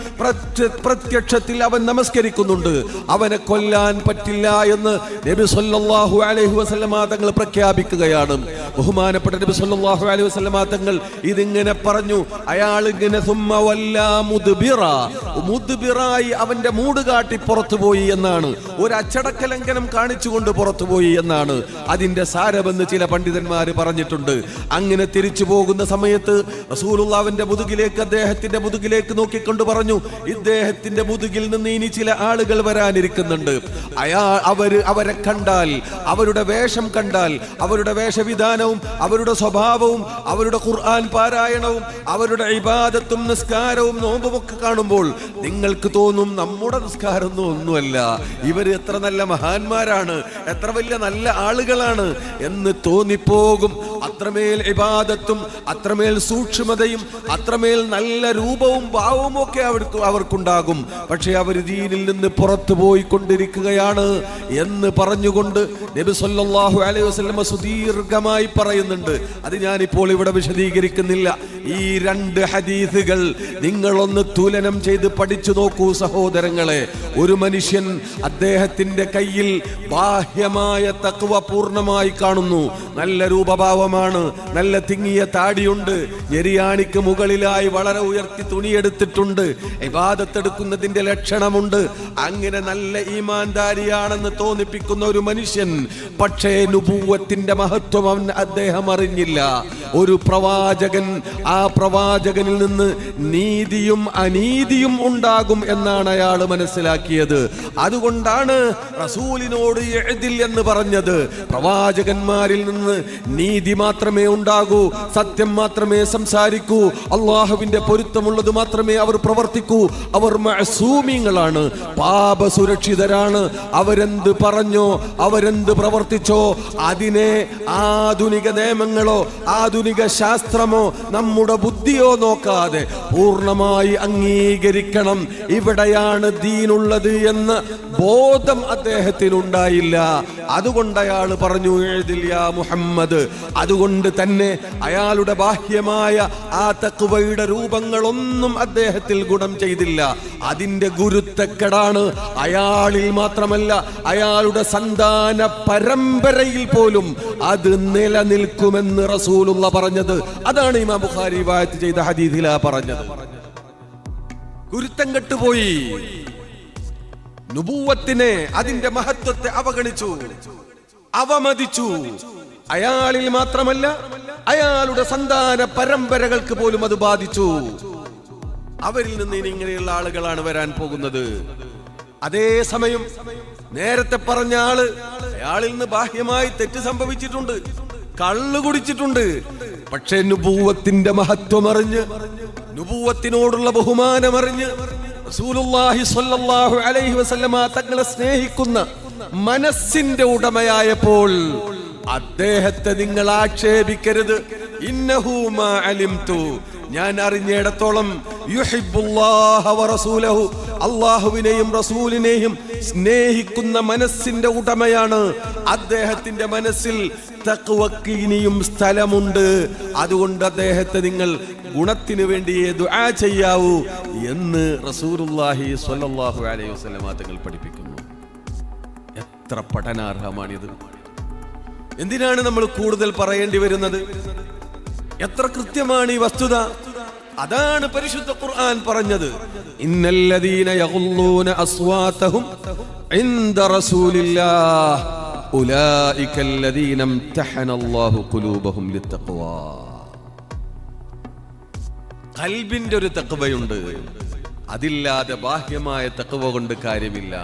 പ്രത്യക്ഷത്തിൽ അവൻ നമസ്കരിക്കുന്നുണ്ട്, അവനെ കൊല്ലാൻ പറ്റില്ല എന്ന് നബി സല്ലല്ലാഹു അലൈഹി വസല്ലം തങ്ങൾ പ്രഖ്യാപിക്കുകയാണ്. ബഹുമാനപ്പെട്ട നബി സല്ലല്ലാഹു അലൈഹി വസല്ലം തങ്ങൾ ഇതിങ്ങനെ പറഞ്ഞു. അയാൾ ഇങ്ങനെ സുമ്മ വല്ലാ മുദ്ബിറായി അവന്റെ മൂട് കാട്ടി പുറത്തുപോയി എന്നാണ്, ഒരു അച്ചടക്ക ലംഘനം കാണിച്ചുകൊണ്ട് പുറത്തുപോയി എന്നാണ് അതിന്റെ സാരമെന്ന് ചില പണ്ഡിതന്മാർ പറഞ്ഞിട്ടുണ്ട്. അങ്ങനെ തിരിച്ചു പോകുന്ന സമയത്ത് റസൂലുള്ളാഹിന്റെ മുതുകിലേക്ക്, അദ്ദേഹത്തിന്റെ മുതുകിലേക്ക് നോക്കിക്കൊണ്ട് പറഞ്ഞു, ഇദ്ദേഹത്തിന്റെ മുതുകിൽ നിന്ന് ഇനി ചില ആളുകൾ വരാനിരിക്കുന്നുണ്ട്. അവരെ കണ്ടാൽ, അവരുടെ വേഷം കണ്ടാൽ, അവരുടെ വേഷവിധാനവും അവരുടെ സ്വഭാവവും അവരുടെ ഖുർആൻ പാരായണവും അവരുടെ ഇബാദത്തും നിസ്കാരവും നോമ്പുമൊക്കെ കാണുമ്പോൾ നിങ്ങൾക്ക് തോന്നും, നമ്മുടെ നിസ്കാരമൊന്നും ഒന്നുമല്ല, ഇവർ എത്ര നല്ല മഹാന്മാരാണ്, എത്ര വലിയ നല്ല ആളുകളാണ് എന്ന് തോന്നിപ്പോകും. അത്രമേൽ ഇബാദത്തും അത്രമേൽ സൂക്ഷ്മതയും അത്രമേൽ നല്ല രൂപവും ഭാവവും ഒക്കെ അവർക്കുണ്ടാകും. പക്ഷെ അവർ ദീനിൽ നിന്ന് പുറത്തു പോയിക്കൊണ്ടിരിക്കുകയാണ് എന്ന് പറഞ്ഞുകൊണ്ട് നബി സല്ലല്ലാഹു അലൈഹി വസല്ലം സുദീർഘമായി പറയുന്നുണ്ട്. അത് ഞാനിപ്പോൾ ഇവിടെ വിശദീകരിക്കുന്നില്ല. ഈ രണ്ട് ഹദീസുകൾ നിങ്ങളൊന്ന് തുലനം ചെയ്ത് പഠിച്ചു നോക്കൂ സഹോദരങ്ങളെ. ഒരു മനുഷ്യൻ അദ്ദേഹത്തിന്റെ കയ്യിൽ ബാഹ്യമായ തഖ്വ പൂർണ്ണമായി കാണുന്നു, നല്ല രൂപഭാവമാണ്, നല്ല തിങ്ങിയ താടിയുണ്ട്, ഞെരിയാണിക്ക് മുകളിലായി വളരെ ഉയർത്തി തുണിയെടുത്തിട്ടുണ്ട്, ഇബാദത്തെടുക്കുന്നതിന്റെ ലക്ഷണമുണ്ട്. അങ്ങനെ നല്ല ഈമാൻദാരിയാണെന്ന് തോന്നിപ്പിക്കുന്ന ഒരു മനുഷ്യൻ പക്ഷേ നുബുവത്തിന്റെ മഹത്വം അദ്ദേഹം അറിഞ്ഞില്ല. ഒരു പ്രവാചകൻ, ആ പ്രവാചകനിൽ നിന്ന് നീതിയും അനീതിയും ഉണ്ടാകും എന്നാണ് അയാൾ മനസ്സിലാക്കിയത്. അതുകൊണ്ടാണ് റസൂലിനോട് ഇഅ്ദിൽ എന്ന് പറഞ്ഞത്. പ്രവാചകന്മാരിൽ നിന്ന് നീതി മാത്രമേ ഉണ്ടാകൂ, സത്യം മാത്രമേ സംസാരിക്കൂ, അള്ളാഹുവിന്റെ പൊരുത്തമുള്ളത് മാത്രമേ അവർ പ്രവർത്തിക്കൂ. അവർ മഅസൂമീങ്ങളാണ്, പാപസുരക്ഷിതരാണ്. അവരെന്ത് പറഞ്ഞോ, അവരെന്ത് പ്രവർത്തിച്ചോ അതിനെ ആധുനിക നിയമങ്ങളോ ആധുനിക ശാസ്ത്രമോ നമ്മുടെ ബുദ്ധിയോ നോക്കാതെ പൂർണ്ണമായി അംഗീകരിക്കണം. ഇവിടെയാണ് ദീനുള്ളത് എന്ന ബോധം അദ്ദേഹത്തിനുണ്ടായില്ല. അതുകൊണ്ട് അയാൾ പറഞ്ഞു ഇഅ്ദിൽ യാ മുഹമ്മദ്. അതുകൊണ്ട് തന്നെ അയാളുടെ ബാഹ്യമായ ആ തഖ്വയുടെ രൂപങ്ങളൊന്നും അദ്ദേഹത്തിൽ ഗുണം ചെയ്തില്ല. അതിന്റെ ഗുരുത്തക്കേടാണ് അയാളിൽ മാത്രമല്ല അയാളുടെ സന്താന പരമ്പരയിൽ പോലും അത് നിലനിൽക്കുമെന്ന് റസൂലുള്ള പറഞ്ഞത്. അതാണ് ഇമാം ബുഖാരി റിവായത്ത് ചെയ്ത ഹദീസിലാ പറഞ്ഞത്. ഗുരുത്തം കെട്ടുപോയി, നുബുവത്തിനെ, അതിന്റെ മഹത്വത്തെ അവഗണിച്ചു, അവമതിച്ചു. അയാളിൽ മാത്രമല്ല അയാളുടെ സന്താന പരമ്പരകൾക്ക് പോലും അത് ബാധിച്ചു. അവരിൽ നിന്ന് ഇനി ഇങ്ങനെയുള്ള ആളുകളാണ് വരാൻ പോകുന്നത്. അതേസമയം നേരത്തെ പറഞ്ഞ ആള്, അയാളിൽ നിന്ന് ബാഹ്യമായി തെറ്റ് സംഭവിച്ചിട്ടുണ്ട്, കള്ളു കുടിച്ചിട്ടുണ്ട്. പക്ഷേ നുബുവത്തിന്റെ മഹത്വം അറിഞ്ഞ്, നുബുവത്തിനോടുള്ള ബഹുമാനമറിഞ്ഞ് റസൂലുള്ളാഹി സ്വല്ലല്ലാഹു അലൈഹി വസല്ലമ തങ്ങളെ സ്നേഹിക്കുന്ന മനസ്സിന്റെ ഉടമയായപ്പോൾ അദ്ദേഹത്തെ നിങ്ങൾ ആക്ഷേപിക്കരുത്. ഇന്നഹു മാ അലിംതു, ഞാൻ അറിഞ്ഞിടത്തോളം യുഹിബ്ബുല്ലാഹ വറസൂലഹു, അല്ലാഹുവിനെയും റസൂലിനെയും സ്നേഹിക്കുന്ന മനസ്സിന്റെ ഉടമയാണ്. അദ്ദേഹത്തിന്റെ മനസ്സിൽ തഖ്വക്ക് ഇനിയും സ്ഥലമുണ്ട്. അതുകൊണ്ട് അദ്ദേഹത്തെ നിങ്ങൾ ഗുണത്തിന് വേണ്ടിയേ ദുആ ചെയ്യാവൂ എന്ന് റസൂലുള്ളാഹി സ്വല്ലല്ലാഹു അലൈഹി വസല്ലം തങ്ങൾ പഠിപ്പിക്കുന്നു. എത്ര പഠനാർഹമാണിത്! എന്തിനാണ് നമ്മൾ കൂടുതൽ പറയേണ്ടി വരുന്നത്? എത്ര കൃത്യമാണ് ഈ വസ്തുത! അതാണ് പരിശുദ്ധ ഖുർആൻ പറഞ്ഞത്, ഇന്നല്ലദീന യഗുല്ലൂന അസ്വാതഹും ഇൻദ റസൂലില്ലാഹ് ഉലൈകല്ലദീന ഇംതഹനല്ലാഹു ഖുലൂബഹും ലിത്തഖ്വാ. ഖൽബിന്റെ ഒരു തഖ്വയുണ്ട്, അതില്ലാതെ ബാഹ്യമായ തഖ്വ കൊണ്ട് കാര്യമില്ല.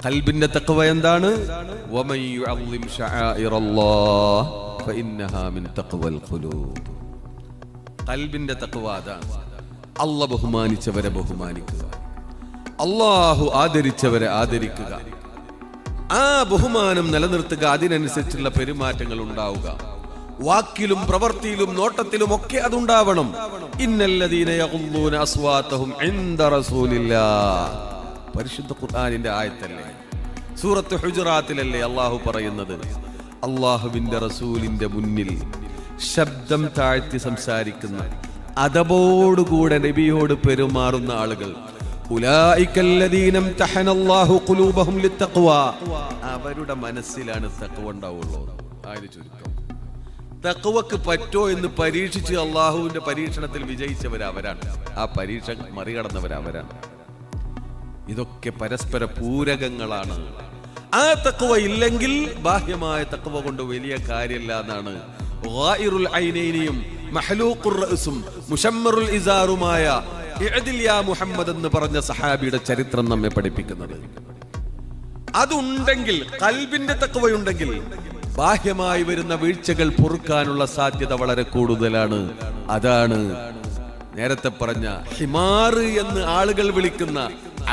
ഖൽബിന്റെ തഖ്വ എന്താണ്? വമൻ യുഅള്ളിം ശആഇറല്ലാഹ് ഫഇന്നഹാ മിൻ തഖ്വൽ ഖുലൂബ്. ഖൽബിന്റെ തഖ്വ അതാണ്. അല്ലാഹു ബഹുമാനിച്ചവരെ ബഹുമാനിക്കുക, അല്ലാഹു ആദരിച്ചവരെ ആദരിക്കുക, ആ ബഹുമാനം നിലനിർത്തുക, അതിനനുസരിച്ചുള്ള പെരുമാറ്റങ്ങൾ ഉണ്ടാവുക. വാക്കിലും പ്രവൃത്തിയിലും നോട്ടത്തിലും ഒക്കെ അതുണ്ടാവണം. ഇന്നല്ലദീന യഗുല്ലൂന അസ്വാതഹും ഇൻദ റസൂലില്ലാഹ്, പരിശുദ്ധ ഖുർആനിന്റെ ആയത്തല്ലേ, സൂറത്ത് ഹുജറാത്തിലല്ലേ അല്ലാഹു പറയുന്നത്. അല്ലാഹുവിന്റെ റസൂലിന്റെ മുന്നിൽ ശബ്ദം താഴ്ത്തി സംസാരിക്കുന്ന, അദബോടുകൂടെ നബിയോട് പെരുമാറുന്ന ആളുകൾ, ഉലൈകല്ലദീന ഇംതഹനല്ലാഹു ഖുലൂബഹും ലിത്തഖ്വാ, അവരുടെ മനസ്സിലാണ് തഖ്വ ഉണ്ടാവുള്ളൂ. ആയത് ചുരുക്കം, തഖ്വക്ക് പറ്റോ എന്ന് പരീക്ഷിച്ച് അള്ളാഹുവിന്റെ പരീക്ഷണത്തിൽ വിജയിച്ചവരവരാണ്, ആ പരീക്ഷ മറികടന്നവരവരാണ്. ഇതൊക്കെ പരസ്പര പൂരകങ്ങളാണ്. ആ തഖ്വ ഇല്ലെങ്കിൽ ബാഹ്യമായ തഖ്വ കൊണ്ട് വലിയ കാര്യമില്ല എന്നാണ് ഗായിറുൽ ഐനൈനിയും മഹ്ലൂഖുർ റഅസും മുശമ്മറുൽ ഇസാറുമായ ഇഅ്ദിൽ യാ മുഹമ്മദ് എന്ന് പറഞ്ഞ സഹാബിയുടെ ചരിത്രം നമ്മെ പഠിപ്പിക്കുന്നത്. അതുണ്ടെങ്കിൽ, ഖൽബിന്റെ തഖ്വയുണ്ടെങ്കിൽ ബാഹ്യമായി വരുന്ന വീഴ്ചകൾ പൊറുക്കാനുള്ള സാധ്യത വളരെ കൂടുതലാണ്. അതാണ് നേരത്തെ പറഞ്ഞ ഹിമാർ എന്ന് ആളുകൾ വിളിക്കുന്ന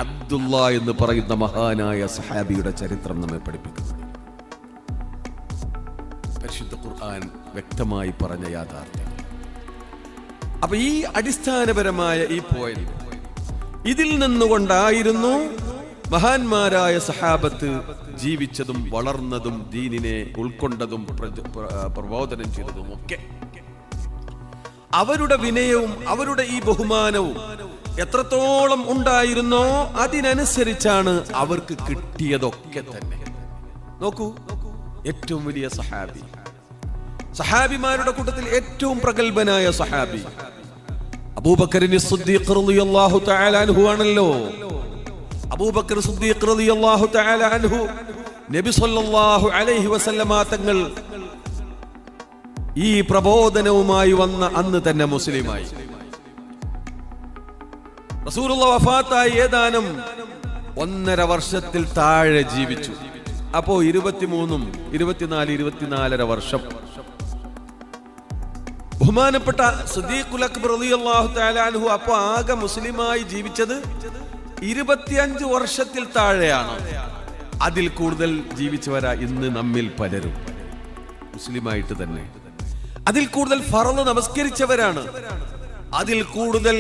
അബ്ദുള്ള എന്ന് പറയുന്ന മഹാനായ സഹാബിയുടെ ചരിത്രം നമ്മെ പഠിപ്പിക്കുന്നത്. പരിശുദ്ധ ഖുർആൻ വ്യക്തമായി പറഞ്ഞ യാഥാർത്ഥ്യം. അപ്പൊ ഈ അടിസ്ഥാനപരമായ ഈ പോയിന്റ്, ഇതിൽ നിന്നുകൊണ്ടായിരുന്നു മഹാന്മാരായ സഹാബത്ത് ജീവിച്ചതും വളർന്നതും ദീനിനെ ഉൾക്കൊണ്ടതും പ്രബോധനം ചെയ്തതും ഒക്കെ. അവരുടെ വിനയവും അവരുടെ ഈ ബഹുമാനവും എത്രത്തോളം ഉണ്ടായിരുന്നോ അതിനനുസരിച്ചാണ് അവർക്ക് കിട്ടിയതൊക്കെ തന്നെ. നോക്കൂ, ഏറ്റവും വലിയ സഹാബി, സഹാബിമാരുടെ കൂട്ടത്തിൽ ഏറ്റവും പ്രഗൽഭനായ സഹാബി അബൂബക്കർ സിദ്ദീഖ് റളിയല്ലാഹു തആല അൻഹു ആണല്ലോ. അബൂബക്കർ സിദ്ദീഖ് റളിയല്ലാഹു തആല അൻഹു നബി സല്ലല്ലാഹു അലൈഹി വസല്ലമ തങ്ങൾ ഈ പ്രബോധനവുമായി വന്ന അന്ന് തന്നെ മുസ്ലിമായി. റസൂലുള്ളാഹി വഫാത്തായി ഏതാനും 1.5 വർഷത്തിൽ താഴെ ജീവിച്ചു. അപ്പോ 23, 24, 24.5 വർഷം. ബഹുമാനപ്പെട്ട സിദ്ദീഖുൽ അക്ബർ റളിയല്ലാഹു തആല അൻഹു അപ്പോ ആകെ മുസ്ലിമായി ജീവിച്ചത് 25 വർഷത്തിൽ താഴെയാണ്. അതിൽ കൂടുതൽ ജീവിച്ചവരാ ഇന്ന് നമ്മിൽ പലരും മുസ്ലിമായിട്ട് തന്നെ. അതിൽ കൂടുതൽ ഫർള് നമസ്കരിച്ചവരാണ്. അതിൽ കൂടുതൽ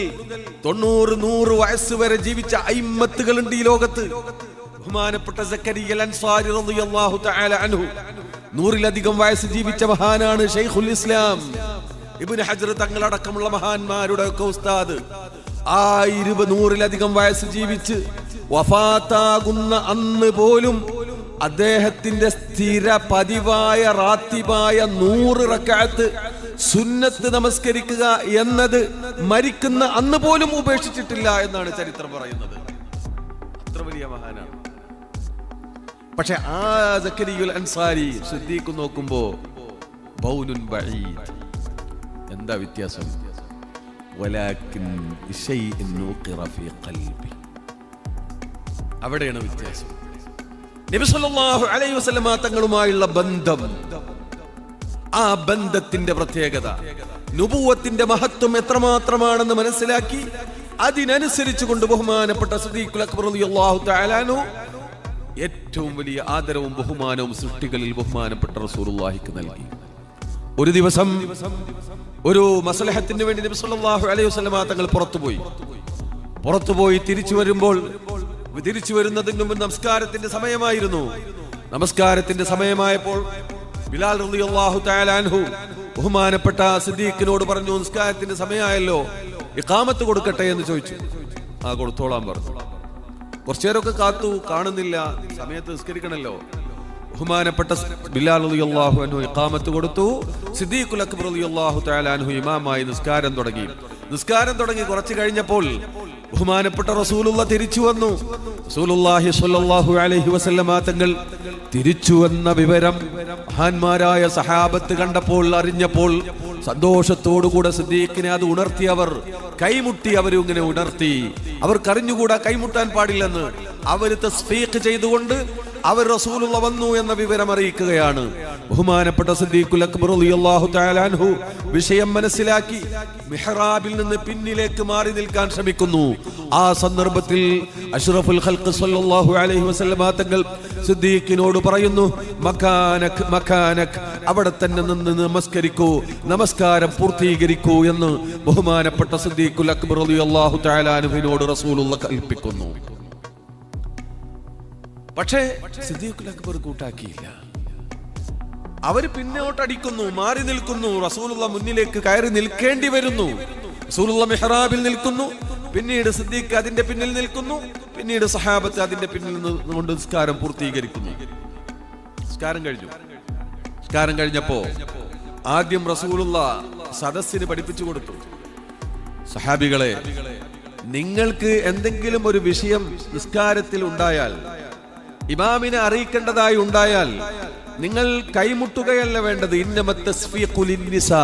90-100 വയസ്സ് വരെ ജീവിച്ച അയിമ്മത്തുകളുണ്ട് ഈ ലോകത്ത്. ബഹുമാനപ്പെട്ട സക്കരിയ അൻസാരി റളിയല്ലാഹു തആല അൻഹു 100-ലധികം വയസ്സ് ജീവിച്ച മഹാനാണ്. ശൈഖുൽ ഇസ്ലാം ഇബ്നു ഹജർ തങ്ങളടക്കമുള്ള മഹാന്മാരുടെ ഒക്കെ ഉസ്താദ്. ആ 100-ലധികം വയസ്സ് ജീവിച്ച് വഫാത്താകുന്ന അന്ന് പോലും അദ്ദേഹത്തിന്റെ സ്ഥിര പതിവായ റാത്തിബായ 100 റക്അത്ത് സുന്നത്ത് നമസ്കരിക്കുക എന്നത് മരിക്കുന്ന അന്ന് പോലും ഉപേക്ഷിച്ചിട്ടില്ല എന്നാണ് ചരിത്രം പറയുന്നത്. അത്ര വലിയ മഹാനാണ്. പക്ഷെ ആ സക്കരിയുൽ അൻസാരി സിദ്ദീഖ് നോക്കുമ്പോ ബൗനുൻ ബഈദ്. എന്താ വ്യത്യാസം? വലാകിൻ ശൈഇൻ നുഖിറ ഫീ ഖൽബി. അവിടെയാണ് വ്യത്യാസം. നബി സല്ലല്ലാഹു അലൈഹി വസല്ലമ തങ്ങളുമായുള്ള ബന്ധം, ആ ബന്ധത്തിന്റെ പ്രത്യേകത, നുബുവത്തിന്റെ മഹത്വം എത്രമാത്രമാണെന്ന് മനസ്സിലാക്കി അതിനനുസരിച്ച് കൊണ്ട് ബഹുമാനപ്പെട്ട സിദ്ദീഖുൽ അക്ബർ റളിയല്ലാഹു തആല അൻഹു ഏറ്റവും വലിയ ആദരവും ബഹുമാനവും സൃഷ്ടികളിൽ ബഹുമാനപ്പെട്ട റസൂലുള്ളാഹിക്ക് നൽകി. ഒരു ദിവസം ഒരു മസ്ലഹത്തിന് വേണ്ടി നബി സല്ലല്ലാഹു അലൈഹി വസല്ലമ തങ്ങൾ പുറത്തുപോയി തിരിച്ചു വരുന്നതിന് മുമ്പ് നമസ്കാരത്തിന്റെ സമയമായിരുന്നു. നമസ്കാരത്തിന്റെ സമയമായപ്പോൾ ബിലാൽ റളിയല്ലാഹു തആല അൻഹു ബഹുമാനപ്പെട്ട സിദ്ദീഖിനോട് പറഞ്ഞു, നമസ്കാരത്തിന്റെ സമയമായല്ലോ, ഇഖാമത്ത് കൊടുക്കട്ടെ എന്ന് ചോദിച്ചു. ആ കൊടുത്തോളാൻ പറഞ്ഞു. കുറച്ചേരൊക്കെ കാത്തു, കാണുന്നില്ല, സമയത്ത് നിസ്കരിക്കണല്ലോ. ബഹുമാനപ്പെട്ട ബിലാൽ റളിയല്ലാഹു അൻഹു ഇഖാമത്ത് കൊടുത്തു. സിദ്ദീഖുൽ അക്ബർ റളിയല്ലാഹു തആല അൻഹു ഇമാമായി നിസ്കാരം തുടങ്ങി. കുറച്ച് കഴിഞ്ഞപ്പോൾ ബഹുമാനപ്പെട്ട റസൂലുള്ള തിരിച്ചു വന്നു. റസൂലുള്ളാഹി സ്വല്ലല്ലാഹു അലൈഹി വസല്ലമ തങ്ങൾ തിരിച്ചു വന്ന വിവരം മഹാന്മാരായ സഹാബത്ത് കണ്ടപ്പോൾ, അറിഞ്ഞപ്പോൾ സന്തോഷത്തോടുകൂടെ സിദ്ദീഖിനെ അത് ഉണർത്തി. അവർ കൈമുട്ടി, അവരും ഇങ്ങനെ ഉണർത്തി. അവർക്കറിഞ്ഞുകൂടാ കൈമുട്ടാൻ പാടില്ലെന്ന്. അവർ തസ്ഫീഖ് ചെയ്തുകൊണ്ട് അവർ റസൂലുള്ള വന്നു എന്ന വിവരം അറിയിക്കുകയാണ്. ബഹുമാനപ്പെട്ട സിദ്ദീഖുൽ അക്ബർ റളിയല്ലാഹു തആല അൻഹു വിഷയം മനസ്സിലാക്കി മിഹ്റാബിൽ നിന്ന് പിന്നിലേക്ക് മാറി നിൽക്കാൻ ശ്രമിക്കുന്നു. ആ സന്ദർഭത്തിൽ അഷ്റഫുൽ ഖൽഖ് സ്വല്ലല്ലാഹു അലൈഹി വസല്ലമ തങ്ങൾ സിദ്ദീഖിനോട് പറയുന്നു, മക്കാനക്, അവിടെ തന്നെ നിന്ന് നമസ്കരിക്കൂ, നമസ്കാരം പൂർത്തീകരിക്കൂ എന്ന് ബഹുമാനപ്പെട്ട സിദ്ദീഖുൽ അക്ബർ റളിയല്ലാഹു തആല അൻഹുവിനോട് റസൂലുള്ള കൽപ്പിക്കുന്നു. പക്ഷേ സിദ്ദീഖുൽ അക്ബർ കൂട്ടാക്കിയില്ല. അവര് പിന്നോട്ടടിക്കുന്നു, മാറി നിൽക്കുന്നു. റസൂലുള്ള മുന്നിലേക്ക് കയറി നിൽക്കേണ്ടി വരുന്നു. റസൂലുള്ള മിഹ്റാബിൽ നിൽക്കുന്നു, പിന്നീട് സിദ്ദീഖ് അതിന്റെ പിന്നിൽ നിൽക്കുന്നു, പിന്നീട് സഹാബത്ത് അതിന്റെ പിന്നിൽ നിന്നുകൊണ്ട് നിസ്കാരം പൂർത്തീകരിക്കുന്നു. നിസ്കാരം കഴിഞ്ഞപ്പോ ആദ്യം റസൂലുള്ള സദസ്സിന് പഠിപ്പിച്ചു കൊടുത്തു, സഹാബികളെ, നിങ്ങൾക്ക് എന്തെങ്കിലും ഒരു വിഷയം നിസ്കാരത്തിൽ ഉണ്ടായാൽ, ഇമാമിനെ അറിയിക്കേണ്ടതായി ഉണ്ടായാൽ, നിങ്ങൾ കൈമുട്ടുകയല്ല വേണ്ടത്. ഇന്നമത് തസ്ഫീഖു ലിന്നിസാ,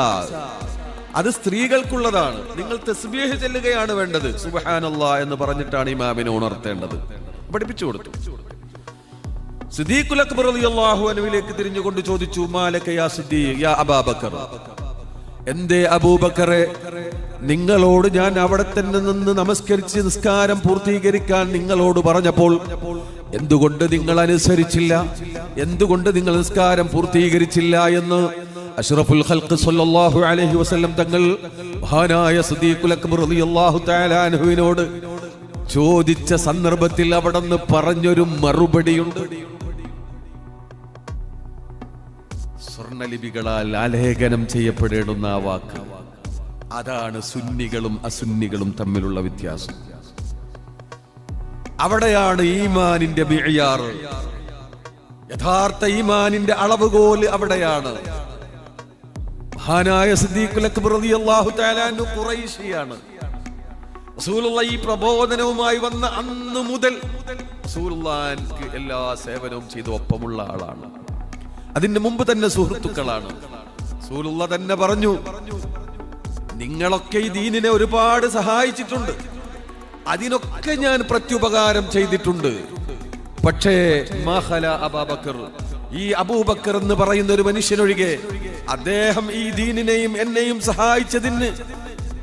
അത് സ്ത്രീകൾക്കുള്ളതാണ്. നിങ്ങൾ തസ്ബീഹ് ചൊല്ലുകയാണ് വേണ്ടത്. സുബ്ഹാനല്ലാഹ് എന്ന് പറഞ്ഞിട്ടാണ് ഇമാമിനെ ഉണർത്തേണ്ടത്. പഠിപ്പിച്ചു കൊടുത്തു. സിദ്ദീഖുൽ അക്ബർ റളിയല്ലാഹു അൻഹുവിലേക്ക് തിരിഞ്ഞുകൊണ്ട് ചോദിച്ചു, മാലക യാ സിദ്ദീഖ് യാ അബൂബക്കർ, എന്തേ അബൂബക്കറെ, നിങ്ങളോട് ഞാൻ അവിടെ തന്നെ നിന്ന് നമസ്കരിച്ച് നിസ്കാരം പൂർത്തീകരിക്കാൻ നിങ്ങളോട് പറഞ്ഞപ്പോൾ എന്തുകൊണ്ട് നിങ്ങൾ അനുസരിച്ചില്ല, എന്തുകൊണ്ട് നിങ്ങൾ നിസ്കാരം പൂർത്തീകരിച്ചില്ല എന്ന് അഷ്റഫുൽ ഖൽഖ് സ്വല്ലല്ലാഹു അലൈഹി വസല്ലം തങ്ങൾ മഹാനായ സിദ്ദീഖുൽ അക്ബർ റളിയല്ലാഹു തആല അൻഹുവിനോട് ചോദിച്ച സന്ദർഭത്തിൽ അവിടുന്ന് പറഞ്ഞൊരു മറുപടിയുണ്ട്. സ്വർണലിപികളാൽ ആലേഖനം ചെയ്യപ്പെടേണ്ടുന്ന ആ വാക്ക്, അതാണ് സുന്നികളും അസുന്നികളും തമ്മിലുള്ള വ്യത്യാസം. അവിടെയാണ് ഈമാനിന്റെ മിഅ്യാർ, യഥാർത്ഥ ഈമാനിന്റെ അളവുകോല് അവിടെയാണ്. മഹാനായ സിദ്ദീഖുൽ അക്ബർ റളിയല്ലാഹു തആല അൻഹു ഖുറൈശിയാണ്. റസൂലുള്ളാഹി ഈ പ്രബോധനവുമായി വന്ന അന്ന് മുതൽ റസൂലുള്ളാഹിക്ക് എല്ലാ സേവനവും ചെയ്ത് ഒപ്പമുള്ള ആളാണ്. അതിന് മുമ്പ് തന്നെ സുഹൃത്തുക്കളാണ്. റസൂലുള്ളാഹി തന്നെ പറഞ്ഞു, നിങ്ങളൊക്കെ ഈ ദീനിനെ ഒരുപാട് സഹായിച്ചിട്ടുണ്ട്, അതിനൊക്കെ ഞാൻ പ്രത്യുപകാരം ചെയ്തിട്ടുണ്ട്. പക്ഷേ മഹല അബൂബക്കർ, ഈ അബൂബക്കർ എന്ന് പറയുന്ന ഒരു മനുഷ്യനൊഴികെ അദ്ദേഹം ഈ ദീനിനെയും എന്നെയും സഹായിച്ചതിന്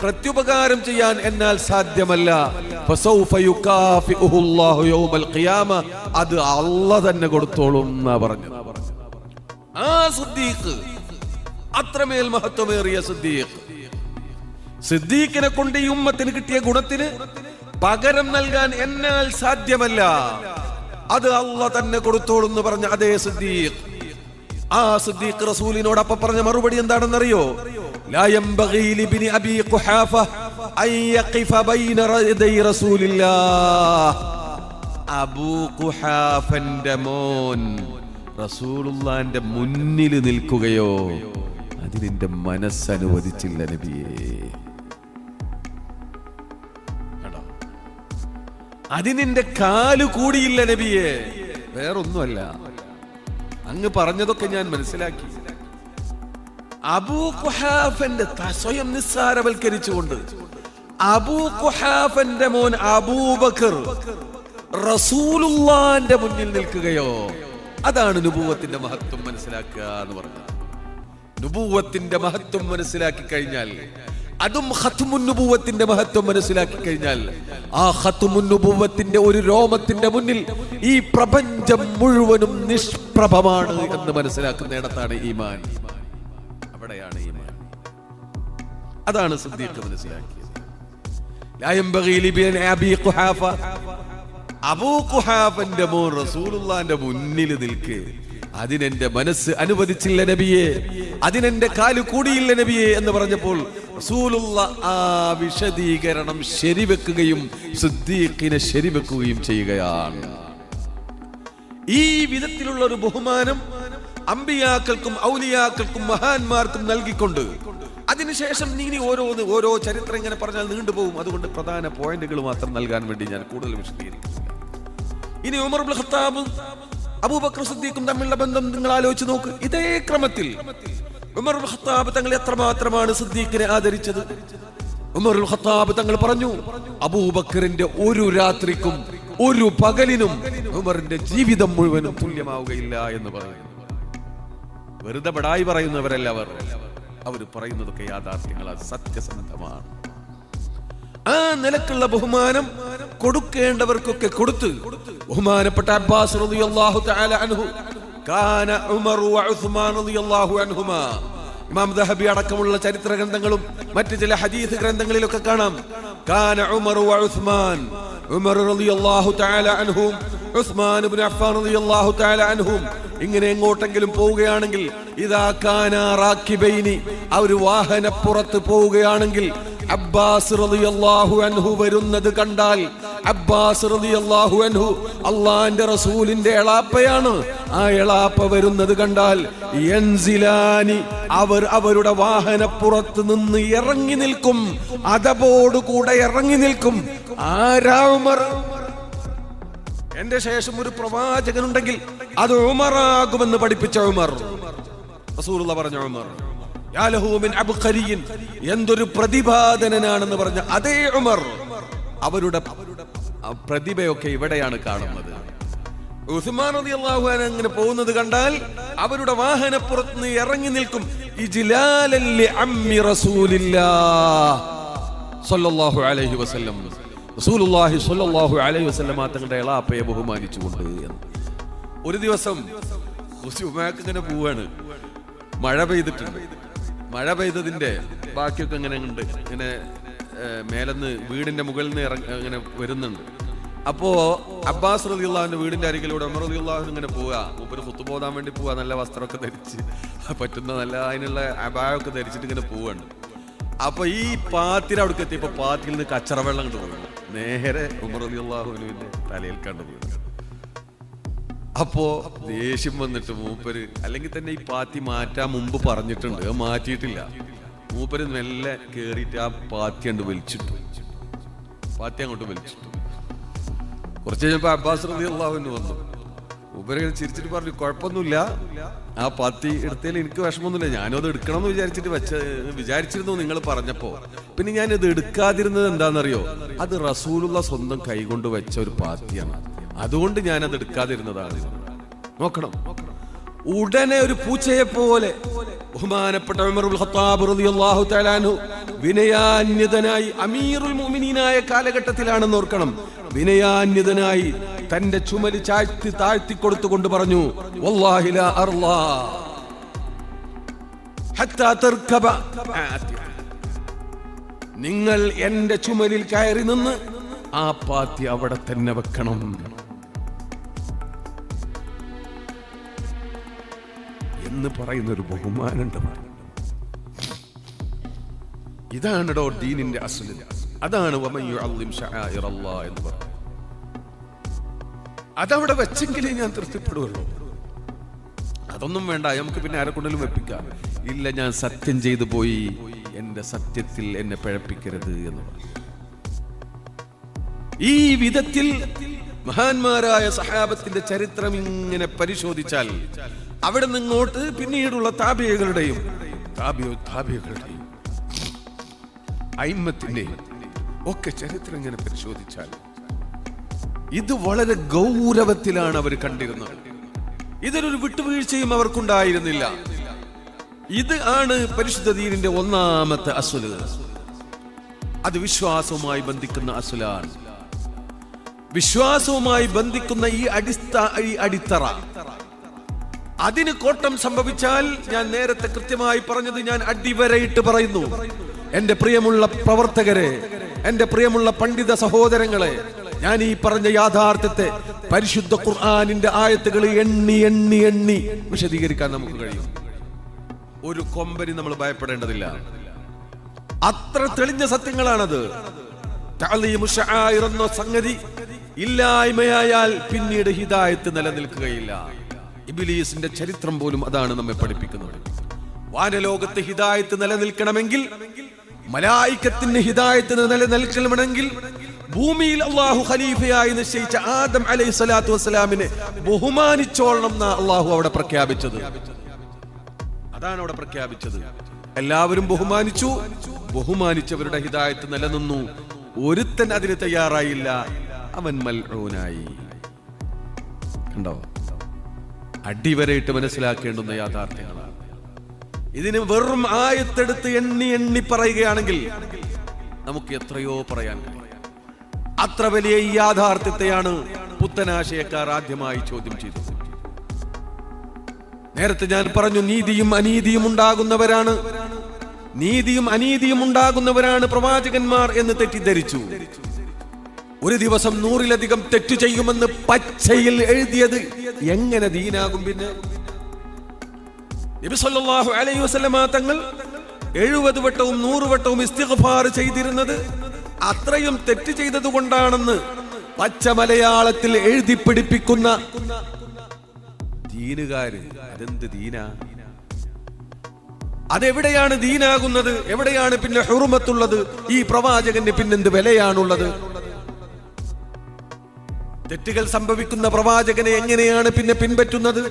പ്രത്യുപകാരം ചെയ്യാൻ എന്നാൽ സാധ്യമല്ല. അത് അല്ലാഹു തന്നെ കൊടുത്തോളും എന്നാ പറഞ്ഞത്. ആ സിദ്ദീഖ്, അത്രമേൽ മഹത്വമേറിയ സിദ്ദീഖിനെ കൊണ്ട് ഈ ഉമ്മത്തിന് കിട്ടിയ ഗുണത്തിന് പകരം നൽകാൻ എന്നാൽ സാധ്യമല്ല, അത് അല്ലാഹു തന്നെ കൊടുത്തോളും എന്ന് പറഞ്ഞ അതേ സിദ്ദീഖ്, ആ സിദ്ദീഖ് റസൂലിനോട് അപ്പൊ പറഞ്ഞ മറുപടി എന്താണെന്നറിയോ? ലാ യംബഗി ലിബ്നി അബീ ഖുഹാഫ അൻ യഖിഫ ബൈന യദൈ റസൂലില്ലാഹ്. അബൂ ഖുഹാഫന്റെ മോൻ റസൂലുള്ളാഹിന്റെ മുന്നിൽ നിൽക്കുകയോ അതിന്റെ മനസ്സനുവദിച്ചില്ല നബിയേ. അതിനിന്റെ കാല് കൂടിയില്ല നബിയേ. വേറൊന്നുമല്ല, അങ്ങ് പറഞ്ഞതൊക്കെ ഞാൻ മനസ്സിലാക്കി. അബൂ ഖുഹാഫന്റെ സ്വയം നിസ്സാരവൽക്കരിച്ചുകൊണ്ട് അബൂ ഖുഹാഫന്റെ മോൻ അബൂബക്കർ റസൂലുള്ളാഹിന്റെ മുന്നിൽ നിൽക്കുകയോ, അതാണ് നുബുവത്തിന്റെ മഹത്വം മനസ്സിലാക്കുക എന്ന് പറഞ്ഞത്. നുബുവത്തിന്റെ മഹത്വം മനസ്സിലാക്കി കഴിഞ്ഞാൽ, അതും ഖത്മുൻ നുബുവത്തിന്റെ മഹത്വം മനസ്സിലാക്കി കഴിഞ്ഞാൽ, ആ ഖത്മുൻ നുബുവത്തിന്റെ ഒരു രോമത്തിന്റെ മുന്നിൽ ഈ പ്രപഞ്ചം മുഴുവനും നിഷ്പ്രഭമാണ് എന്ന് മനസ്സിലാക്കുന്നിടത്താണ് ഈമാൻ. അവിടെയാണ് ഈമാൻ. അതാണ് സിദ്ദീഖ് മനസ്സിലാക്കിയത്. ലാ യംബഗി ലിബ്നി അബീ ഖുഹാഫ, അബൂ ഖുഹാഫന്റെ മോൻ റസൂലുള്ളാഹിന്റെ മുന്നിൽ നിൽക്ക്, അതിനെന്റെ മനസ്സ് അനുവദിച്ചില്ല നബിയെ, അതിനെന്റെ കാല് കൂടിയില്ല നബിയെ എന്ന് പറഞ്ഞപ്പോൾ റസൂലുള്ളാഹി ആ വിശദീകരണം ശരിവെക്കുകയും സിദ്ദീഖിനെ ശരിവെക്കുകയും ചെയ്യുകയാണ്. ഈ വിധത്തിലുള്ള ഒരു ബഹുമാനം അമ്പിയാക്കൾക്കും ഔലിയാക്കൾക്കും മഹാന്മാർക്കും നൽകിക്കൊണ്ട് അതിനുശേഷം ഇനി ഓരോ ചരിത്രം ഇങ്ങനെ പറഞ്ഞാൽ നീണ്ടുപോകും. അതുകൊണ്ട് പ്രധാന പോയിന്റുകൾ മാത്രം നൽകാൻ വേണ്ടി ഞാൻ കൂടുതൽ വിശദീകരിക്കുന്നു. ഇനി ഉമർ ഇബ്നുൽ ഖത്താബ് അബൂബക്കർ സിദ്ദീഖും തമ്മിലുള്ള ബന്ധം നിങ്ങൾ ആലോചിച്ച് നോക്ക്. ഇതേ ക്രമത്തിൽ ഉമർ ഇബ്നുൽ ഖത്താബ് തങ്ങൾ എത്രമാത്രമാണ് സിദ്ദീഖിനെ ആദരിച്ചത്. ഉമർ ഇബ്നുൽ ഖത്താബ് തങ്ങൾ പറഞ്ഞു, അബൂബക്കറിന്റെ ഒരു രാത്രിക്കും ഒരു പകലിനും ഉമറിന്റെ ജീവിതം മുഴുവനും തുല്യമാവുകയില്ല എന്ന് പറയുന്നു. വെറുതെ ബടായി പറയുന്നവരല്ല അവർ പറയുന്നതൊക്കെ യാഥാർത്ഥ്യങ്ങളാണ്, സത്യസന്ധമാണ്. ആ നിലക്കുള്ള ബഹുമാനം കൊടുക്കേണ്ടവർക്കൊക്കെ കൊടുത്ത് ബഹുമാനപ്പെട്ട അബ്ബാസ് റളിയല്ലാഹു തആല അൻഹു, കാന ഉമർ വ ഉസ്മാൻ റളിയല്ലാഹു അൻഹുമാ, ഇമാം ദഹബി അടക്കമുള്ള ചരിത്ര ഗ്രന്ഥങ്ങളും മറ്റു ചില ഹദീസ് ഗ്രന്ഥങ്ങളിലൊക്കെ കാണാം, കാന ഉമർ വ ഉസ്മാൻ, ഉമർ റളിയല്ലാഹു തആല അൻഹും ഉസ്മാൻ ഇബ്നു അഫ്ഫാൻ റളിയല്ലാഹു തആല അൻഹും ഇങ്ങനെ എങ്ങോട്ടെങ്കിലും പോവുകയാണെങ്കിൽ, ഇദാ കാന റാക്കിബൈനി, അവർ വാഹനപ്പുറത്ത് പോവുകയാണെങ്കിൽ അബ്ബാസ് റളിയല്ലാഹു അൻഹു വരുന്നത് കണ്ടാൽ, അബ്ബാസ് റളിയല്ലാഹു അൻഹു അല്ലാഹുവിന്റെ റസൂലിന്റെ എളാപ്പയാണ്, ആ എളാപ്പ വരുന്നത് കണ്ടാൽ യൻസിലാനി, അവർ അവരുടെ വാഹനപ്പുറത്ത് നിന്ന് ഇറങ്ങി നിൽക്കും, അതബോടുകൂടെ ഇറങ്ങി നിൽക്കും. ആരാ ഉമർ? എന്റെ ശേഷം ഒരു പ്രവാചകൻ ഉണ്ടെങ്കിൽ അത് ഉമറാകുമെന്ന് പഠിപ്പിച്ച ഉമർ. റസൂലുള്ളാഹി പറഞ്ഞ ഉമർ, യാ ലഹു മിൻ അബ്ഖരിൻ, എന്തൊരു പ്രതിഭാധനനാണെന്ന് പറഞ്ഞ അതേ ഉമർ. അവരുടെ പ്രതിഭയൊക്കെ ഇവിടെയാണ് കാണുന്നത്. ഉസ്മാൻ റളിയല്ലാഹു അൻഹു അങ്ങനെ പോകുന്നത് കണ്ടാൽ അവരുടെ വാഹനപ്പുറത്ത് നിന്ന് ഇറങ്ങി നിൽക്കും, ഇജ്ലാലൻ ലി അമ്മി റസൂലില്ലാഹ് സ്വല്ലല്ലാഹു അലൈഹി വസല്ലം, റസൂലുള്ളാഹി സ്വല്ലല്ലാഹു അലൈഹി വസല്ലം തങ്ങളുടെ എളാപ്പയെ ബഹുമാനിച്ചുകൊണ്ട്. ഒരു ദിവസം ഉമയ്ക്ക് ഇങ്ങനെ പോവാണ്, മഴ പെയ്തിട്ടുണ്ട്. മഴ പെയ്തതിന്റെ ബാക്കിയൊക്കെ ഇങ്ങനെ ഉണ്ട്, ഇങ്ങനെ മേലെന്ന് വീടിന്റെ മുകളിൽ നിന്ന് ഇങ്ങനെ വരുന്നുണ്ട്. അപ്പോ അബ്ബാസ് റളിയല്ലാഹുവിന്റെ വീടിന്റെ അരികിലൂടെ ഉമർ റളിയല്ലാഹു ഇങ്ങനെ പോവുക. മൂപ്പര് ഖുത്ബ ഓതാൻ വേണ്ടി പോവുക, നല്ല വസ്ത്രമൊക്കെ ധരിച്ച്, പറ്റുന്ന നല്ല അതിനുള്ള അബായൊക്കെ ധരിച്ചിട്ട് ഇങ്ങനെ പോവാണ്. അപ്പൊ ഈ പാത്തിരി അവിടേക്ക് എത്തിയപ്പോ പാത്തിയിൽ നിന്ന് കച്ചറവെള്ളം കണ്ടു പോയി, നേരെ ഉമർ റളിയല്ലാഹുവിന്റെ തലയിൽ കണ്ടുപോയി. അപ്പോ ദേഷ്യം വന്നിട്ട് മൂപ്പര്, അല്ലെങ്കിൽ തന്നെ ഈ പാത്തി മാറ്റാൻ മുമ്പ് പറഞ്ഞിട്ടുണ്ട്, അത് മാറ്റിയിട്ടില്ല. മൂപ്പര് മെല്ലെ കേറിയിട്ട് ആ പാത്തി കണ്ട് വലിച്ചിട്ടു, പാത്തി അങ്ങോട്ട് വലിച്ചിട്ടു. കുറച്ച് കഴിഞ്ഞപ്പോ അബ്ബാസ് റളിയല്ലാഹു അൻഹു വന്നു. ഉപരികൾ ചിരിച്ചിട്ട് പറഞ്ഞു, കുഴപ്പമൊന്നുമില്ല, ആ പാത്തി എടുത്തതിൽ എനിക്ക് വിഷമമൊന്നുമില്ല, ഞാനും അത് എടുക്കണം എന്ന് വിചാരിച്ചിരുന്നു നിങ്ങൾ പറഞ്ഞപ്പോ. പിന്നെ ഞാൻ ഇത് എടുക്കാതിരുന്നത് എന്താണെന്നറിയോ, അത് റസൂലുള്ള സ്വന്തം കൈകൊണ്ട് വെച്ച ഒരു പാത്തിയാണ്, അതുകൊണ്ട് ഞാൻ അത് എടുക്കാതിരുന്നതാണ്. നോക്കണം, ഉടനെ ഒരു പൂച്ചയെ പോലെ ബഹുമാനപ്പെട്ട ഉമർ ഇബ്നുൽ ഖത്താബ് റളിയല്ലാഹു തആല അൻഹു വിനയാന്യതനായി, അമീറുൽ മുഅ്മിനീനായ കാലഘട്ടത്തിലാണെന്ന് ഓർക്കണം, വിനയാന്യതനായി തന്റെ ചുമല് താഴ്ത്തി കൊടുത്തുകൊണ്ട് പറഞ്ഞു, വല്ലാഹി ലാ അർളാ ഹത്താ തർകബ, നിങ്ങൾ എന്റെ ചുമലിൽ കയറി നിന്ന് ആ പാത്തി അവിടെ തന്നെ വെക്കണം എന്ന് പറയുന്ന ഒരു ബഹുമാനുണ്ട്. ഇതാണ് ദീനിന്റെ അസ്ല്. അതാണ് വമൻ യുഅള്ളിം ശആഇറല്ലാഹ് എന്ന് പറയുന്നത്. അതവിടെ വെച്ചെങ്കിലേ ഞാൻ തൃപ്തിപ്പെടുകയുള്ളൂ. അതൊന്നും വേണ്ട, നമുക്ക് പിന്നെ ആരെ കൊണ്ടെങ്കിലും വെപ്പിക്കാം. ഇല്ല, ഞാൻ സത്യം ചെയ്തു പോയി, എന്റെ സത്യത്തിൽ എന്നെ പിഴപ്പിക്കരുത് എന്ന് പറഞ്ഞു. ഈ വിധത്തിൽ മഹാന്മാരായ സഹാബത്തിന്റെ ചരിത്രം ഇങ്ങനെ പരിശോധിച്ചാൽ അവിടെ നിങ്ങോട്ട് പിന്നീടുള്ള താബിഈകളുടെയും അയിമ്മത്തിന്റെയും ഒക്കെ ചരിത്രം ഇങ്ങനെ പരിശോധിച്ചാൽ ഇത് വളരെ ഗൗരവത്തിലാണ് അവർ കണ്ടിരുന്നത്. ഇതിലൊരു വിട്ടുവീഴ്ചയും അവർക്കുണ്ടായിരുന്നില്ല. ഇത് ആണ് പരിശുദ്ധ ദീനിന്റെ ഒന്നാമത്തെ അസ്ല്. അത് വിശ്വാസവുമായി ബന്ധിക്കുന്ന അസ്ലാണ്. വിശ്വാസവുമായി ബന്ധിക്കുന്ന ഈ അടിത്തറ, അതിന് കോട്ടം സംഭവിച്ചാൽ, ഞാൻ നേരത്തെ കൃത്യമായി പറഞ്ഞത് ഞാൻ അടിവരയിട്ട് പറയുന്നു, എന്റെ പ്രിയമുള്ള പ്രവർത്തകരെ, എന്റെ പ്രിയമുള്ള പണ്ഡിത സഹോദരങ്ങളെ, ഞാൻ ഈ പറഞ്ഞ യാഥാർത്ഥ്യത്തെ പരിശുദ്ധ ഖുർആനിന്റെ ആയത്തുകൾ എണ്ണി എണ്ണി എണ്ണി വിശദീകരിക്കാൻ നമുക്ക് കഴിയും. ഒരു കൊമ്പനി നമ്മൾ ഭയപ്പെടേണ്ടതില്ല. അത്ര തെളിഞ്ഞ സത്യങ്ങളാണത്. തഅലീമു ശആയിർ എന്ന സംഗതി ഇല്ലായ്മയായാൽ പിന്നീട് ഹിദായത്ത് നിലനിൽക്കുകയില്ല. ഇബ്ലീസിന്റെ ചരിത്രം പോലും അതാണ് നമ്മെ പഠിപ്പിക്കുന്നത്. വാനലോകത്ത് ഹിദായത്ത് നിലനിൽക്കണമെങ്കിൽ, മലായികത്തിന് ഹിദായത്ത് നിലനിൽക്കണമെങ്കിൽ, ഭൂമിയിൽ അള്ളാഹു ഖലീഫയായി നിശ്ചയിച്ച ആദം അലൈഹി സ്വലാത്തു വസ്സലാമിനെ ബഹുമാനിച്ചോളണം എന്നാ അള്ളാഹു അവിടെ പ്രഖ്യാപിച്ചത്. അതാണ് അവിടെ പ്രഖ്യാപിച്ചത്. എല്ലാവരും ബഹുമാനിച്ചു. ബഹുമാനിച്ചവരുടെ ഹിദായത്ത് നിലനിന്നു. ഒരുത്തൻ അതിന് തയ്യാറായില്ല, അവൻ മൽഊനായി. കണ്ടോ? അടിവരയിട്ട് മനസ്സിലാക്കേണ്ടുന്ന യാഥാർത്ഥ്യങ്ങളാണ്. ഇതിന് വെറും ആയത്തെടുത്ത് എണ്ണി എണ്ണി പറയുകയാണെങ്കിൽ നമുക്ക് എത്രയോ പറയാൻ കഴിയും. അത്ര വലിയ ഈ യാഥാർത്ഥ്യത്തെയാണ് പുത്തനാശയക്കാർ ആദ്യമായി ചോദ്യം ചെയ്തത്. നേരത്തെ ഞാൻ പറഞ്ഞു, നീതിയും അനീതിയും ഉണ്ടാകുന്നവരാണ്, നീതിയും അനീതിയും ഉണ്ടാകുന്നവരാണ് പ്രവാചകന്മാർ എന്ന് തെറ്റിദ്ധരിച്ചു. ഒരു ദിവസം 100-ലധികം തെറ്റു ചെയ്യുമെന്ന് പച്ചയിൽ എഴുതിയത് എങ്ങനെ ദീനാകും? പിന്നെ നബി സല്ലല്ലാഹു അലൈഹി വസല്ലമ തങ്ങൾ 70 വട്ടവും 100 വട്ടവും ഇസ്തിഗ്ഫാർ ചെയ്തിരുന്നത് അത്രയും തെറ്റ് ചെയ്തത് കൊണ്ടാണെന്ന് പച്ച മലയാളത്തിൽ എഴുതി പിടിപ്പിക്കുന്ന ദീനുകാര്. അതെന്ത് ദീനാ? അതെവിടെയാണ് ദീനാകുന്നത്? എവിടെയാണ് പിന്നെ ഹുർമത്തുള്ളത്? ഈ പ്രവാചകന് പിന്നെന്ത് വിലയാണുള്ളത്? തെറ്റുകൾ സംഭവിക്കുന്ന പ്രവാചകനെ എങ്ങനെയാണ് പിന്നെ പിൻപറ്റുന്നത്?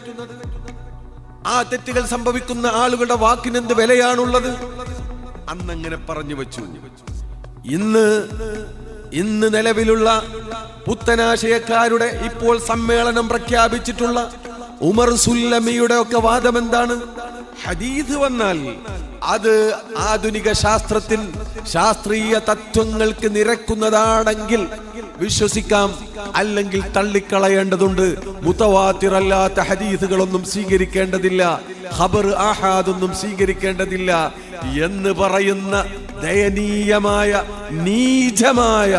ആ തെറ്റുകൾ സംഭവിക്കുന്ന ആളുകളുടെ വാക്കിനെന്ത് വിലയാണുള്ളത്? അന്നങ്ങനെ പറഞ്ഞു വെച്ചു. ഇന്ന് നിലവിലുള്ള പുത്തനാശയക്കാരുടെ ഇപ്പോൾ സമ്മേളനം പ്രഖ്യാപിച്ചിട്ടുള്ള ഉമർ സുല്ലമിയുടെ ഒക്കെ വാദം എന്താണ്? ഹദീസ് വന്നാൽ അത് ആധുനിക ശാസ്ത്രീയ തത്വങ്ങൾക്ക് നിരക്കുന്നതാണെങ്കിൽ വിശ്വസിക്കാം, അല്ലെങ്കിൽ തള്ളിക്കളയേണ്ടതുണ്ട്. മുതവാത്തിറല്ലാത്ത ഹദീസുകളൊന്നും സ്വീകരിക്കേണ്ടതില്ല, ഖബർ ആഹാദൊന്നും സ്വീകരിക്കേണ്ടതില്ല എന്ന് പറയുന്ന ദയനീയമായ നീചമായ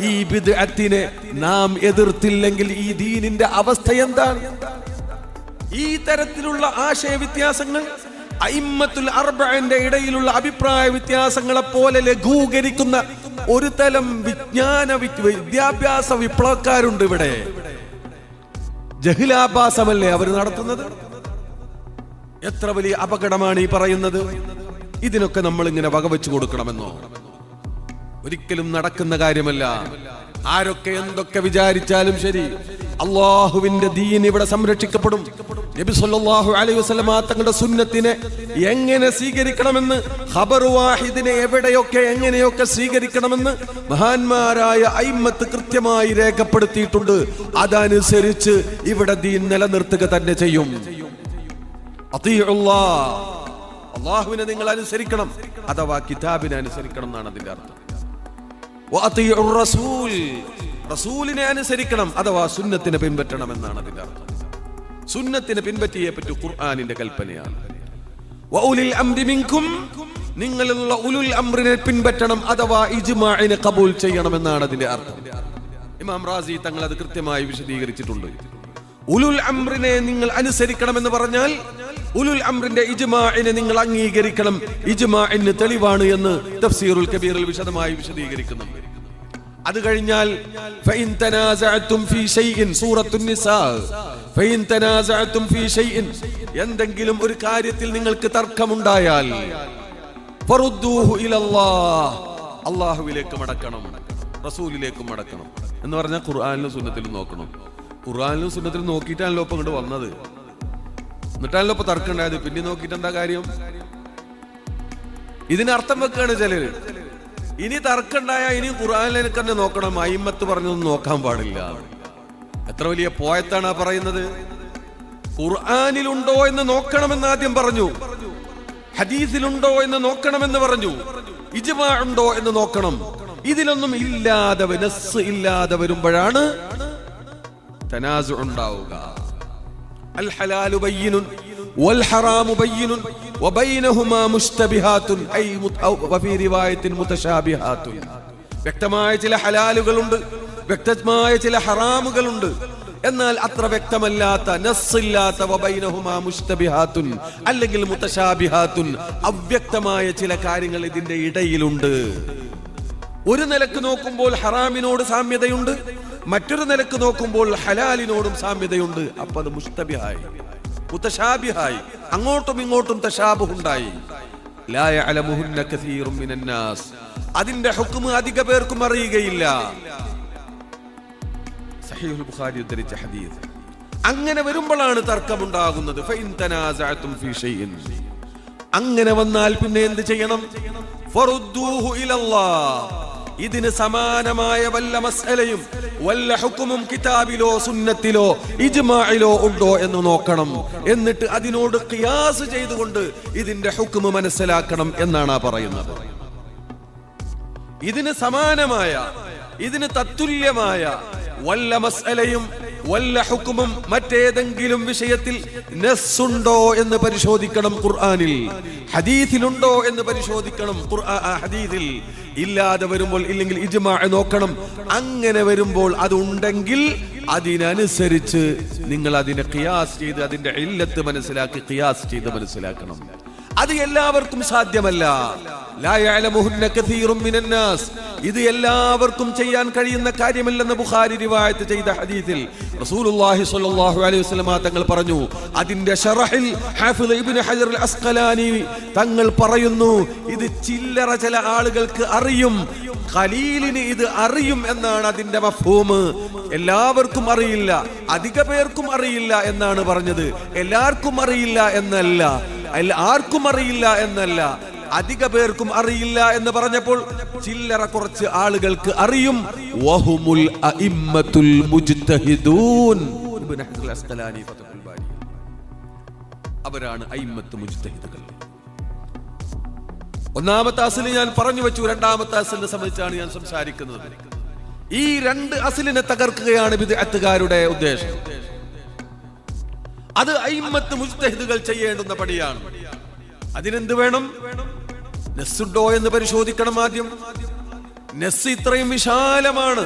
ഈ ബിദ്അത്തിനെ നാം എതിർത്തില്ലെങ്കിൽ ഈ ദീനിന്റെ അവസ്ഥ എന്താണ്? ഈ തരത്തിലുള്ള ആശയവ്യത്യാസങ്ങൾ അയിമ്മത്തുൽ അർബഅന്റെ ഇടയിലുള്ള അഭിപ്രായ വ്യത്യാസങ്ങളെ പോലെ ലഘൂകരിക്കുന്ന ഒരു തരം വിദ്യാഭ്യാസ വിപ്ലവക്കാരുണ്ട് ഇവിടെ. ജഹിലാഭാസമല്ലേ അവർ നടത്തുന്നത്? എത്ര വലിയ അപകടമാണ് ഈ പറയുന്നത്. ഇതിനൊക്കെ നമ്മൾ ഇങ്ങനെ വകവെച്ചു കൊടുക്കണമെന്നോ? ഒരിക്കലും നടക്കുന്ന കാര്യമല്ല. ആരൊക്കെ എന്തൊക്കെ വിചാരിച്ചാലും ശരി, അള്ളാഹുവിന്റെ ദീൻ ഇവിടെ സംരക്ഷിക്കപ്പെടും. നബി സല്ലല്ലാഹു അലൈഹി വസല്ലമ തങ്ങളുടെ സുന്നത്തിനെ എങ്ങനെ സ്വീകരിക്കണമെന്ന്, ഖബർ വാഹിദിനെ എവിടെയൊക്കെ എങ്ങനെയൊക്കെ സ്വീകരിക്കണമെന്ന് മഹാന്മാരായ അയിമ്മത്ത് കൃത്യമായി രേഖപ്പെടുത്തിയിട്ടുണ്ട്. അതനുസരിച്ച് ഇവിടെ ദീൻ നിലനിർത്തുക തന്നെ ചെയ്യും. അള്ളാഹുവിനെ നിങ്ങൾ അനുസരിക്കണം, അഥവാ കിതാബിനെ അനുസരിക്കണം എന്നാണ് അതിന്റെ അർത്ഥം. റസൂലിനെ അനുസരിക്കണം, അഥവാ സുന്നത്തിനെ പിൻപറ്റണം എന്നാണ് അതിന്റെ അർത്ഥം. സുന്നത്തിനെ പിൻപറ്റിയേ പറ്റൂ, ഖുർആനിന്റെ കൽപ്പനയാണ്. നിങ്ങളുള്ള ഉലുൽ അംറിനെ പിൻപറ്റണം, അഥവാ ഇജ്മാഇനെ ഖബൂൽ ചെയ്യണം എന്നാണ് അതിന്റെ അർത്ഥം. ഇമാം റാസി തങ്ങൾ അത് കൃത്യമായി വിശദീകരിച്ചിട്ടുണ്ട്. ഉലുൽ അംറിനെ നിങ്ങൾ അനുസരിക്കണം എന്ന് പറഞ്ഞാൽ ഉലുൽ അംറിന്റെ ഇജ്മാഇനെ നിങ്ങൾ അംഗീകരിക്കണം. ഇജ്മാഇന് തെളിവാണ് എന്ന് തഫ്സീറുൽ കബീറിൽ വിശദമായി വിശദീകരിക്കുന്നുണ്ട്. അത് കഴിഞ്ഞാൽ ഫഇൻ തനാസഅതും ഫീ ഷൈഇൻ, സൂറത്തുൻ നിസാ, ഫഇൻ തനാസഅതും ഫീ ഷൈഇൻ, എന്തെങ്കിലും ഒരു കാര്യത്തിൽ നിങ്ങൾക്ക് തർക്കമുണ്ടായാൽ ഫറുദ്ദൂഹു ഇലല്ലാഹ്, അല്ലാഹുവിലേക്ക് മടക്കണം, റസൂലിലേക്ക് മടക്കണം എന്ന് പറഞ്ഞാൽ ഖുർആനിലും സുന്നത്തിലും നോക്കണം. ഖുർആനിലും സുന്നത്തിലും നോക്കിയിട്ടാണല്ലോ ഇപ്പൊ ഇങ്ങോട്ട് വന്നത്, എന്നിട്ടാണല്ലോ ഇപ്പൊ തർക്കം ഉണ്ടായത്. പിന്നെ നോക്കിയിട്ട് എന്താ കാര്യം? ഇതിനർത്ഥം വെക്കാണ് ചിലര്. ഇനി തർക്കമുണ്ടായ ഇനി ഖുർആനിലേക്ക് തന്നെ നോക്കണം, അയിമ്മത്ത് പറഞ്ഞൊന്നും നോക്കാൻ പാടില്ല. എത്ര വലിയ പോയത്താണ് ആ പറയുന്നത്. ഖുർആനിലുണ്ടോ എന്ന് നോക്കണമെന്ന് ആദ്യം പറഞ്ഞു, ഹദീസിലുണ്ടോ എന്ന് നോക്കണമെന്ന് പറഞ്ഞു, ഇജ്മാ ഉണ്ടോ എന്ന് നോക്കണം. ഇതിലൊന്നും ഇല്ലാതെ, നസ്സ് ഇല്ലാതെ വരുമ്പോഴാണ് തനാസു ഉണ്ടാവുക. അൽ ഹലാലു ബയ്യിനുൻ വൽ ഹറാമു ബയ്യിനുൻ വബൈനഹുമാ മുസ്തബിഹാത്തുൻ ഐ വഫീ റിവായത്തിൻ മുതശാബിഹാത്തുൻ. വ്യക്തമായ ചില ഹലാലുകളുണ്ട്, വ്യക്തമായ ചില ഹറാമുകളുണ്ട്. എന്നാൽ അത്ര വ്യക്തമല്ലാത്ത, നസ്സില്ലാത്ത വബൈനഹുമാ മുസ്തബിഹാത്തുൻ അല്ലെങ്കിൽ മുതശാബിഹാത്തുൻ, അവ്യക്തമായ ചില കാര്യങ്ങൾ ഇതിന്റെ ഇടയിലുണ്ട്. ഒരു നിലക്ക് നോക്കുമ്പോൾ ഹറാമിനോട് സാമ്യതയുണ്ട്, മറ്റൊരു നിലക്ക് നോക്കുമ്പോൾ ഹലാലിനോടും സാമ്യതയുണ്ട്. അപ്പൊ അത് മുസ്തബിഹായി, മുതശാബിഹായി, അങ്ങോട്ടും ഇങ്ങോട്ടും തശാബുഹുണ്ടായി. ലാ യഅലമുഹുന്ന കസീറും മിനന്നാസ്, അതിന്റെ ഹുക്മ് അധിക പേർക്കും അറിയുകയില്ല. സഹീഹുൽ ബുഖാരി ഉദ്ധരിച്ച ഹദീസ്. അങ്ങനെ വരുമ്പോഴാണ് തർക്കമുണ്ടാകുന്നത്. ഫഇൻ തനാസഅതും ഫീ ഷൈഇൻ, അങ്ങനെ വന്നാൽ പിന്നെ എന്ത് ചെയ്യണം? ഫറുദ്ദൂഹു ഇലല്ലാഹ്, ഇതിന് സമാനമായ വല്ല മസ്അലയും വല്ല ഹുക്മും കിതാബിലോ സുന്നത്തിലോ ഇജ്മാഇലോ ഉണ്ടോ എന്ന് നോക്കണം. എന്നിട്ട് അതിനോട് ഖിയാസ് ചെയ്തുകൊണ്ട് ഇതിന്റെ ഹുക്മ് മനസ്സിലാക്കണം എന്നാണ് പറയുന്നത്. ഇതിന് സമാനമായ, ഇതിന് തത്തുല്യമായ വല്ല മസ്അലയും വല്ല ഹുക്മും മറ്റേതെങ്കിലും വിഷയത്തിൽ നസ്സുണ്ടോ എന്ന് പരിശോധിക്കണം ഖുർആനിൽ, ഹദീസിലുണ്ടോ എന്ന് പരിശോധിക്കണം ഹദീസിൽ. ഇല്ലാതെ വരുമ്പോൾ, ഇല്ലെങ്കിൽ ഇജ്മാ നോക്കണം. അങ്ങനെ വരുമ്പോൾ അതുണ്ടെങ്കിൽ അതിനനുസരിച്ച് നിങ്ങൾ അതിനെ ഖിയാസ് ചെയ്ത് അതിന്റെ ഇല്ലത്ത് മനസ്സിലാക്കി ഖിയാസ് ചെയ്ത് മനസ്സിലാക്കണം. അത് എല്ലാവർക്കും സാധ്യമല്ല. ലാ യഅലമുഹുന്ന കസീറും മിനന്നാസ്, ഇത് എല്ലാവർക്കും ചെയ്യാൻ കഴിയുന്ന കാര്യമല്ലെന്ന് ബുഖാരി റിവായത്ത് ചെയ്ത ഹദീസിൽ റസൂലുള്ളാഹി സ്വല്ലല്ലാഹു അലൈഹി വസല്ലം തങ്ങൾ പറഞ്ഞു. അതിന്റെ ശറഹിൽ ഹാഫിദ് ഇബ്നു ഹജർ അൽ അസ്ഖലാനി തങ്ങൾ പറയുന്നു, ഇത് ചില്ലറ ചില ആളുകൾക്ക് അറിയും, ഖലീലിന് ഇത് അറിയും എന്നാണ് അതിന്റെ മഫ്ഹൂം. എല്ലാവർക്കും അറിയില്ല, അധിക പേർക്കും അറിയില്ല എന്നാണ് പറഞ്ഞത്. എല്ലാവർക്കും അറിയില്ല എന്നല്ല, ആർക്കും അറിയില്ല എന്നല്ല, അധിക പേർക്കും അറിയില്ല എന്ന് പറഞ്ഞപ്പോൾ ചില്ലറ കുറച്ച് ആളുകൾക്ക് അറിയും. വഹുമുൽ അഇമ്മത്തുൽ മുജ്തഹിദൂൻ, ഇബ്നു ഹജർ അൽ അസ്ഖലാനി ഫത്ഹുൽ ബാരി, അവരാണ് അഇമ്മത്ത് മുജ്തഹിദുകൾ. ഒന്നാമത്തെ അസ്ൽ ഞാൻ പറഞ്ഞു വെച്ചു, രണ്ടാമത്തെ അസ്ലിനെ സംബന്ധിച്ചാണ് ഞാൻ സംസാരിക്കുന്നത്. ഈ രണ്ട് അസ്ലിനെ തകർക്കുകയാണ് ബിദ്അത്തുകാരുടെ ഉദ്ദേശം. അത് അയിമ്മത്ത് മുജ്തഹിദുകൾ ചെയ്യേണ്ടുന്ന പണിയാണ്. അതിനെന്ത് വേണം? നസ്സുണ്ടോ എന്ന് പരിശോധിക്കണം ആദ്യം. നസ്സ് ഇത്രയും വിശാലമാണ്,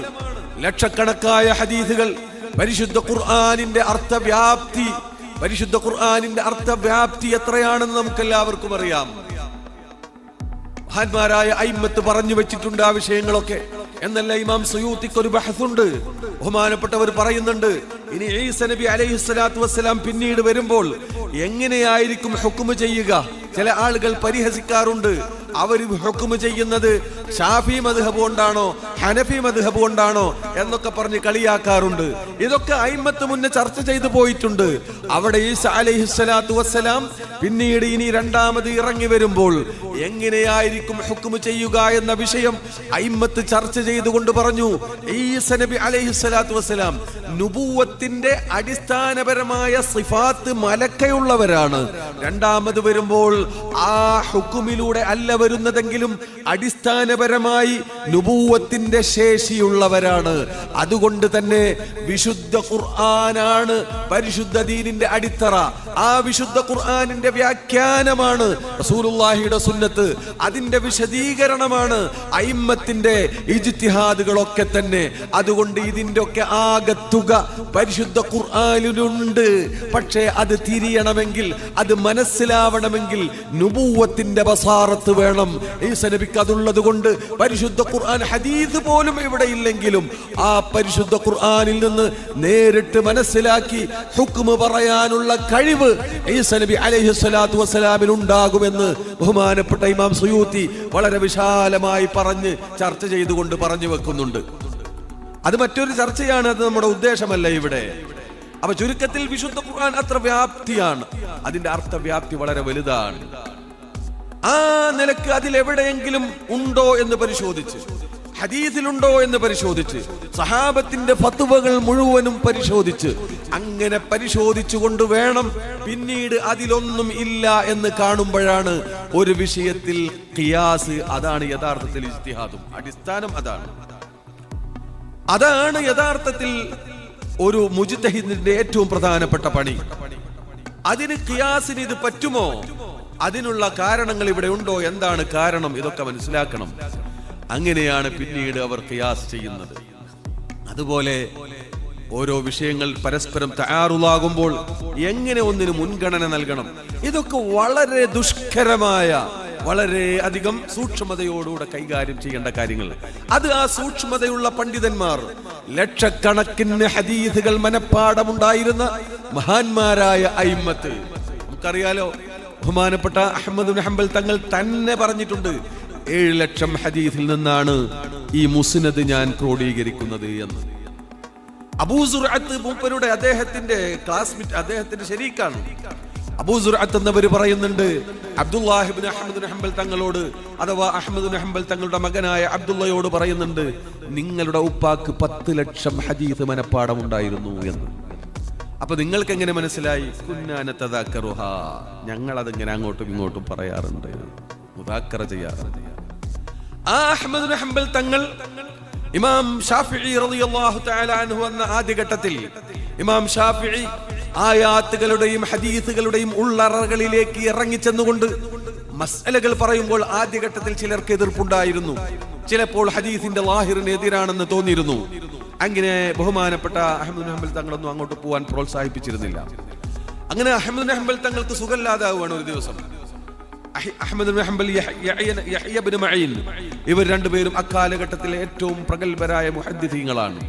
ലക്ഷക്കണക്കായ ഹദീസുകൾ, പരിശുദ്ധ ഖുർആനിന്റെ അർത്ഥവ്യാപ്തി, പരിശുദ്ധ ഖുർആനിന്റെ അർത്ഥവ്യാപ്തി എത്രയാണെന്ന് നമുക്കെല്ലാവർക്കും അറിയാം. മഹാന്മാരായ അയിമ്മത്ത് പറഞ്ഞു വെച്ചിട്ടുണ്ട് ആ വിഷയങ്ങളൊക്കെ. എന്നല്ല ഇമാം സുയൂത്തിക്ക് ഒരു ബഹസുണ്ട്. ബഹുമാനപ്പെട്ടവർ പറയുന്നുണ്ട്, ഇനി ഈസ നബി അലൈഹിസ്സലാത്തു വസ്സലാം പിന്നീട് വരുമ്പോൾ എങ്ങനെയായിരിക്കും ഹുക്മ് ചെയ്യുക? ചില ആളുകൾ പരിഹസിക്കാറുണ്ട്. അവർ ഹുക്മ് ചെയ്യുന്നത് ഷാഫി മദ്ഹബ് കൊണ്ടാണോ ഹനഫി മദ്ഹബ് കൊണ്ടാണോ എന്നൊക്കെ പറഞ്ഞ് കളിയാക്കാറുണ്ട്. ഇതൊക്കെ അയിമ്മത്ത് മുന്നേ ചർച്ച ചെയ്തു പോയിട്ടുണ്ട്. അവിടെ ഈസാ അലൈഹിസ്സലാത്തു വസ്സലാം പിന്നീട് ഇനി രണ്ടാമത് ഇറങ്ങി വരുമ്പോൾ എങ്ങനെയായിരിക്കും ഹുക്മ് ചെയ്യുക എന്ന വിഷയം അയിമ്മത്ത് ചർച്ച ചെയ്തുകൊണ്ട് പറഞ്ഞു, ഈസാ നബി അലൈഹിസ്സലാത്തു വസ്സലാം നുബുവത്തിന്റെ അടിസ്ഥാനപരമായ സിഫാത്ത് മലക്കയുള്ളവരാണ്. രണ്ടാമത് വരുമ്പോൾ ആ ഹുക്കുമിലൂടെ അല്ല വരുന്നതെങ്കിലും അടിസ്ഥാനപരമായി നുബുവത്തിന്റെ ശേഷിയുള്ളവരാണ്. അതുകൊണ്ട് തന്നെ വിശുദ്ധ ഖുർആനാണ് പരിശുദ്ധ ദീനിന്റെ അടിത്തറ. ആ വിശുദ്ധ ഖുർആനിന്റെ വ്യാഖ്യാനമാണ് റസൂലുള്ളാഹിയുടെ സുന്നത്ത്. അതിന്റെ വിശദീകരണമാണ് അയിമ്മത്തിന്റെ ഇജ്തിഹാദുകളൊക്കെ തന്നെ. അതുകൊണ്ട് ഇതിന്റെ ഒക്കെ ആകത്തുക പരിശുദ്ധ ഖുർആനിലുണ്ട്. പക്ഷേ അത് തിരിയണമെങ്കിൽ, അത് മനസ്സിലാവണമെങ്കിൽ നുബുവത്തിന്റെ ബസാറത്ത് വേണം. ഈസാ നബിക്ക് അതുള്ളത് കൊണ്ട് പരിശുദ്ധ ഖുർആൻ ഹദീസ് പോലും ഇവിടെ ഇല്ലെങ്കിലും ആ പരിശുദ്ധ ഖുർആനിൽ നിന്ന് നേരിട്ട് മനസ്സിലാക്കി ഹുക്മ് പറയാനുള്ള കഴിവ് ഈസാ നബി അലൈഹിസ്സലാത്തു വസ്സലാമിന് ഉണ്ടാകുമെന്ന് ബഹുമാനപ്പെട്ട ഇമാം സുയൂത്തി വളരെ വിശാലമായി പറഞ്ഞ് ചർച്ച ചെയ്തുകൊണ്ട് പറഞ്ഞു വെക്കുന്നുണ്ട്. അത് മറ്റൊരു ചർച്ചയാണ്, അത് നമ്മുടെ ഉദ്ദേശമല്ല ഇവിടെ. അപ്പൊ ചുരുക്കത്തിൽ വിശുദ്ധ ഖുർആൻ അത്ര വ്യാപ്തിയാണ്, അതിന്റെ അർത്ഥവ്യാപ്തി വളരെ വലുതാണ്. ആ നിലക്ക് അതിലെവിടെയെങ്കിലും ഉണ്ടോ എന്ന് പരിശോധിച്ച്, ഹദീസിലുണ്ടോ എന്ന് പരിശോധിച്ച്, സഹാബത്തിന്റെ ഫത്വകൾ മുഴുവനും പരിശോധിച്ച്, അങ്ങനെ പരിശോധിച്ചുകൊണ്ട് വേണം പിന്നീട് അതിലൊന്നും ഇല്ല എന്ന് കാണുമ്പോഴാണ് ഒരു വിഷയത്തിൽ ഖിയാസ്. അതാണ് യഥാർത്ഥത്തിൽ ഇജ്തിഹാദും അടിസ്ഥാനം. അതാണ് യഥാർത്ഥത്തിൽ ഒരു മുജ്തഹിദിന്റെ ഏറ്റവും പ്രധാനപ്പെട്ട പണി. അതിന് ഖിയാസിന് ഇത് പറ്റുമോ? അതിനുള്ള കാരണങ്ങൾ ഇവിടെ ഉണ്ടോ? എന്താണ് കാരണം? ഇതൊക്കെ മനസ്സിലാക്കണം. അങ്ങനെയാണ് പിന്നീട് അവർ ഖിയാസ് ചെയ്യുന്നത്. അതുപോലെ ഓരോ വിഷയങ്ങൾ പരസ്പരം തആറുളാകുമ്പോൾ എങ്ങനെ ഒന്നിന് മുൻഗണന നൽകണം, ഇതൊക്കെ വളരെ ദുഷ്കരമായ, വളരെ അധികം സൂക്ഷ്മതയോടുകൂടെ കൈകാര്യം ചെയ്യേണ്ട കാര്യങ്ങൾ. അത് ആ സൂക്ഷ്മതയുള്ള പണ്ഡിതന്മാർ, ലക്ഷക്കണക്കിന് ഹദീസുകൾ മനപ്പാഠമുണ്ടായിരുന്ന മഹാന്മാരായ അയിമ്മത്ത്, നമുക്കറിയാലോ, ബഹുമാനപ്പെട്ട അഹ്മദ് ഇബ്നു ഹംബൽ തങ്ങൾ തന്നെ പറഞ്ഞിട്ടുണ്ട്, 7 ലക്ഷം ഹദീസിൽ നിന്നാണ് ഈ മുസ്നദ് ഞാൻ ക്രോഡീകരിക്കുന്നത് എന്ന്. അബൂ സുർഅത്ത് മൂപ്പരുടെ അദ്ദേഹത്തിന്റെ ക്ലാസ്മേറ്റ്, അദ്ദേഹത്തിന്റെ ശരീക്കാണ്. അബൂ സുർഅത്ത് എന്നവർ പറയുന്നുണ്ട്, അബ്ദുല്ലാഹി ഇബ്നു അഹ്മദ് ഇബ്നു ഹംബൽ തങ്ങളോട്, അഥവാ അഹ്മദ് ഇബ്നു ഹംബൽ തങ്ങളുടെ മകനായ അബ്ദുള്ളയോട് പറയുന്നുണ്ട്, നിങ്ങളുടെ ഉപ്പാക്ക് 10 ലക്ഷം ഹദീസ് മനപ്പാഠമുണ്ടായിരുന്നു എന്ന്. അപ്പൊ നിങ്ങൾക്ക് എങ്ങനെ മനസ്സിലായി? കുന്നാനതദക്കറുഹാ, ഞങ്ങൾ അതിങ്ങനെ അങ്ങോട്ടും ഇങ്ങോട്ടും പറയാറുണ്ട്, മുദാക്കറ ചെയ്യാറുണ്ട്. ആ അഹ്മദ് ഇബ്നു ഹംബൽ തങ്ങൾ ഇമാം ഷാഫിഈ റളിയല്ലാഹു തആല അൻഹു എന്ന ആദ്യഘട്ടത്തിൽ ഇമാം ഷാഫിഈ ആയാത്തുകളുടെയും ഹദീസുകളുടെയും ഉള്ളറകളിലേക്ക് ഇറങ്ങിച്ചെന്നുകൊണ്ട് മസ്അലകൾ പറയുമ്പോൾ ആദ്യഘട്ടത്തിൽ ചിലർക്ക് എതിർപ്പുണ്ടായിരുന്നു. ചിലപ്പോൾ ഹദീസിന്റെ ലാഹിറിന് എതിരാണെന്ന് തോന്നിയിരുന്നു. അങ്ങനെ ബഹുമാനപ്പെട്ട അഹ്മദ് ഇബ്നു ഹംബൽ തങ്ങളൊന്നും അങ്ങോട്ട് പോകാൻ പ്രോത്സാഹിപ്പിച്ചിരുന്നില്ല. അങ്ങനെ അഹ്മദ് ഇബ്നു ഹംബൽ തങ്ങൾക്ക് സുഖമില്ലാതാവുകയാണ് ഒരു ദിവസം. അഹ്മദ് ഇബ്നു ഹംബൽ, യഹ്യ ഇബ്നു മഈൻ, ഇവർ രണ്ടുപേരും അക്കാലഘട്ടത്തിലെ ഏറ്റവും പ്രഗത്ഭരായ മുഹദ്ദിഥീങ്ങളാണ്.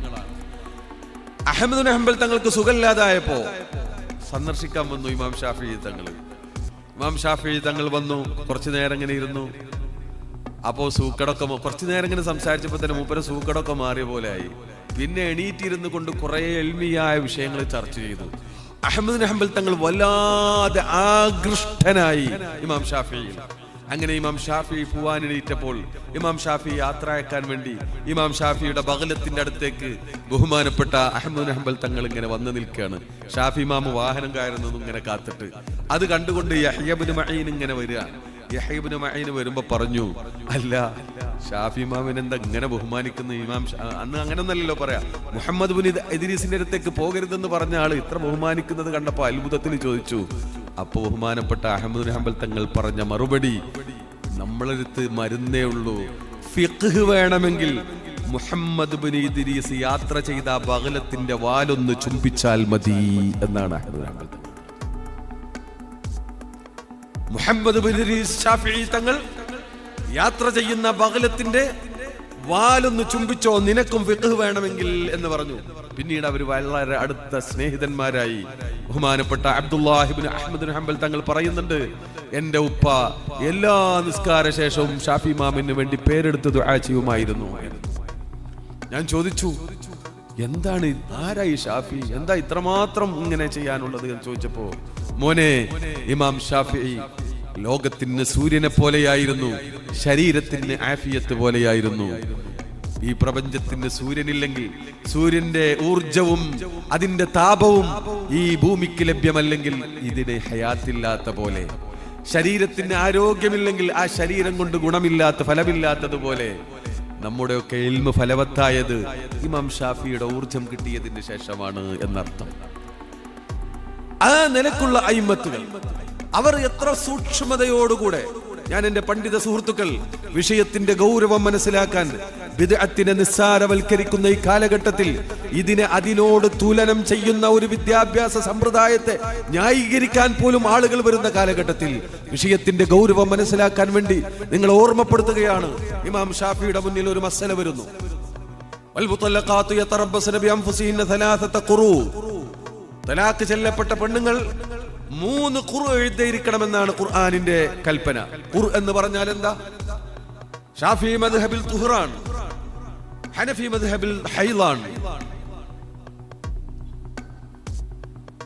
അഹ്മദ് ഇബ്നു ഹംബൽ തങ്ങൾക്ക് സുഖമില്ലാതായപ്പോ സന്ദർശിക്കാൻ വന്നു ഇമാം ഷാഫിഈ തങ്ങൾ. ഇമാം ഷാഫിഈ തങ്ങൾ വന്നു, കുറച്ചു നേരം ഇങ്ങനെ ഇരുന്നു. അപ്പോ സൂക്കടൊക്കെ കുറച്ചു നേരം ഇങ്ങനെ സംസാരിച്ചപ്പോ തന്നെ മൂപ്പരെ സൂക്കടൊക്കെ മാറിയ പോലെ ആയി. പിന്നെ എണീറ്റിരുന്നു കൊണ്ട് കുറെ എൽമിയായ വിഷയങ്ങൾ ചർച്ച ചെയ്തു. അഹ്മദ് ഇബ്നു ഹംബൽ തങ്ങൾ വല്ലാതെ ആകൃഷ്ടനായി ഇമാം ഷാഫിഈ. അങ്ങനെ ഇമാം ഷാഫിഈ പോവാനെണീറ്റപ്പോൾ ഇമാം ഷാഫിഈ യാത്ര അയക്കാൻ വേണ്ടി ഇമാം ഷാഫിയുടെ ബഗലത്തിന്റെ അടുത്തേക്ക് ബഹുമാനപ്പെട്ട അഹ്മദ് ഇബ്നു ഹംബൽ തങ്ങൾ ഇങ്ങനെ വന്നു നിൽക്കുകയാണ്. ഷാഫി ഇമാം വാഹനം കയറുന്നതും ഇങ്ങനെ കാത്തിട്ട്, അത് കണ്ടുകൊണ്ട് യഹ്യ ഇബ്നു മഈൻ ഇങ്ങനെ വരിക. യഹ്യ ഇബ്നു മഈൻ വരുമ്പോ പറഞ്ഞു, അല്ല ഷാഫി ഇമാമിനെ എന്താ ഇങ്ങനെ ബഹുമാനിക്കുന്ന? ഇമാം അന്ന് അങ്ങനെയൊന്നല്ലല്ലോ പറയാ. മുഹമ്മദ് ബിൻ ഇദ്രീസിന്റെ അടുത്തേക്ക് പോകരുതെന്ന് പറഞ്ഞ ആള് ഇത്ര ബഹുമാനിക്കുന്നത് കണ്ടപ്പോ അത്ഭുതത്തിൽ ചോദിച്ചു. അപ്പൊ ബഹുമാനപ്പെട്ട അഹ്മദ് ഇബ്നു ഹംബൽ തങ്ങൾ പറഞ്ഞ മറുപടി, നമ്മളടുത്ത് മരുന്നേ ഉള്ളൂ, ഫിഖ്ഹ് വേണമെങ്കിൽ മുഹമ്മദ് ബിൻ ഇദ്രീസ് യാത്ര ചെയ്ത ബഗലത്തിന്റെ വാലൊന്ന് ചുംബിച്ചാൽ മതി എന്നാണ് അഹ്മദ് ഇബ്നു ഹംബൽ തങ്ങൾ. മുഹമ്മദ് ബിൻ ഇദ്രീസ് ഷാഫിഈ തങ്ങൾ യാത്ര ചെയ്യുന്ന ബഗലത്തിന്റെ വാലൊന്ന് ചുംബിച്ചോ, നിനക്കും ഫിഖ് വേണമെങ്കിൽ എന്ന് പറഞ്ഞു. പിന്നീട് അവർ വളരെ അടുത്ത സ്നേഹിതന്മാരായി. ബഹുമാനപ്പെട്ട Abdullahi ibn Ahmad bin Hanbal തങ്ങൾ പറയുന്നുണ്ട്, എന്റെ ഉപ്പ എല്ലാ നിസ്കാര ശേഷവും ഷാഫി ഇമാമിന് വേണ്ടി പേരെടുത്ത് ദുആ ചെയ്യുമായിരുന്നു. ഞാൻ ചോദിച്ചു, എന്താണ്, ആരായി ഷാഫി, എന്താ ഇത്രമാത്രം ഇങ്ങനെ ചെയ്യാനുള്ളത് എന്ന് ചോദിച്ചപ്പോ, മോനെ, ഇമാം ഷാഫിഈ ലോകത്തിന് സൂര്യനെ പോലെയായിരുന്നു, ശരീരത്തിന് ആഫിയത്ത് പോലെയായിരുന്നു. ഈ പ്രപഞ്ചത്തിന് സൂര്യനില്ലെങ്കിൽ, സൂര്യന്റെ ഊർജവും അതിന്റെ താപവും ഈ ഭൂമിക്ക് ലഭ്യമല്ലെങ്കിൽ ഇതിന് ഹയാത്തില്ലാത്ത പോലെ, ശരീരത്തിന് ആരോഗ്യമില്ലെങ്കിൽ ആ ശരീരം കൊണ്ട് ഗുണമില്ലാത്ത ഫലമില്ലാത്തതുപോലെ നമ്മുടെയൊക്കെ ഇൽമ് ഫലവത്തായത് ഇമാം ഷാഫിയുടെ ഊർജം കിട്ടിയതിന് ശേഷമാണ് എന്നർത്ഥം. ആ നിലക്കുള്ള അയിമ്മത്തുകൾ അവർ എത്ര സൂക്ഷ്മതയോടുകൂടെ, ഞാൻ എന്റെ പണ്ഡിത സുഹൃത്തുക്കൾ വിഷയത്തിന്റെ ഗൗരവം മനസ്സിലാക്കാൻ, ബിദ്അത്തിനെ നിസ്സാരവൽക്കരിക്കുന്ന ഈ കാലഘട്ടത്തിൽ ഇതിനെ അതിനോട് തുലനം ചെയ്യുന്ന ഒരു വിദ്യാഭ്യാസ സമ്പ്രദായത്തെ ന്യായീകരിക്കാൻ പോലും ആളുകൾ വരുന്ന കാലഘട്ടത്തിൽ വിഷയത്തിന്റെ ഗൗരവം മനസ്സിലാക്കാൻ വേണ്ടി നിങ്ങൾ ഓർമ്മപ്പെടുത്തുകയാണ്. ഇമാം ഷാഫിയുടെ മുന്നിൽ ഒരു മസല വരുന്നു. തലാഖ് ചൊല്ലപ്പെട്ട പെണ്ണുങ്ങൾ 3 ഖുർ എഴുതിയിരിക്കണമെന്നാണ് ഖുർആനിന്റെ കൽപ്പന. ഖുർ എന്ന് പറഞ്ഞാൽ എന്താ? ഷാഫി മദ്ഹബിൽ തുഹ്റാൻ, ഹനഫി മദ്ഹബിൽ ഹൈളാൻ.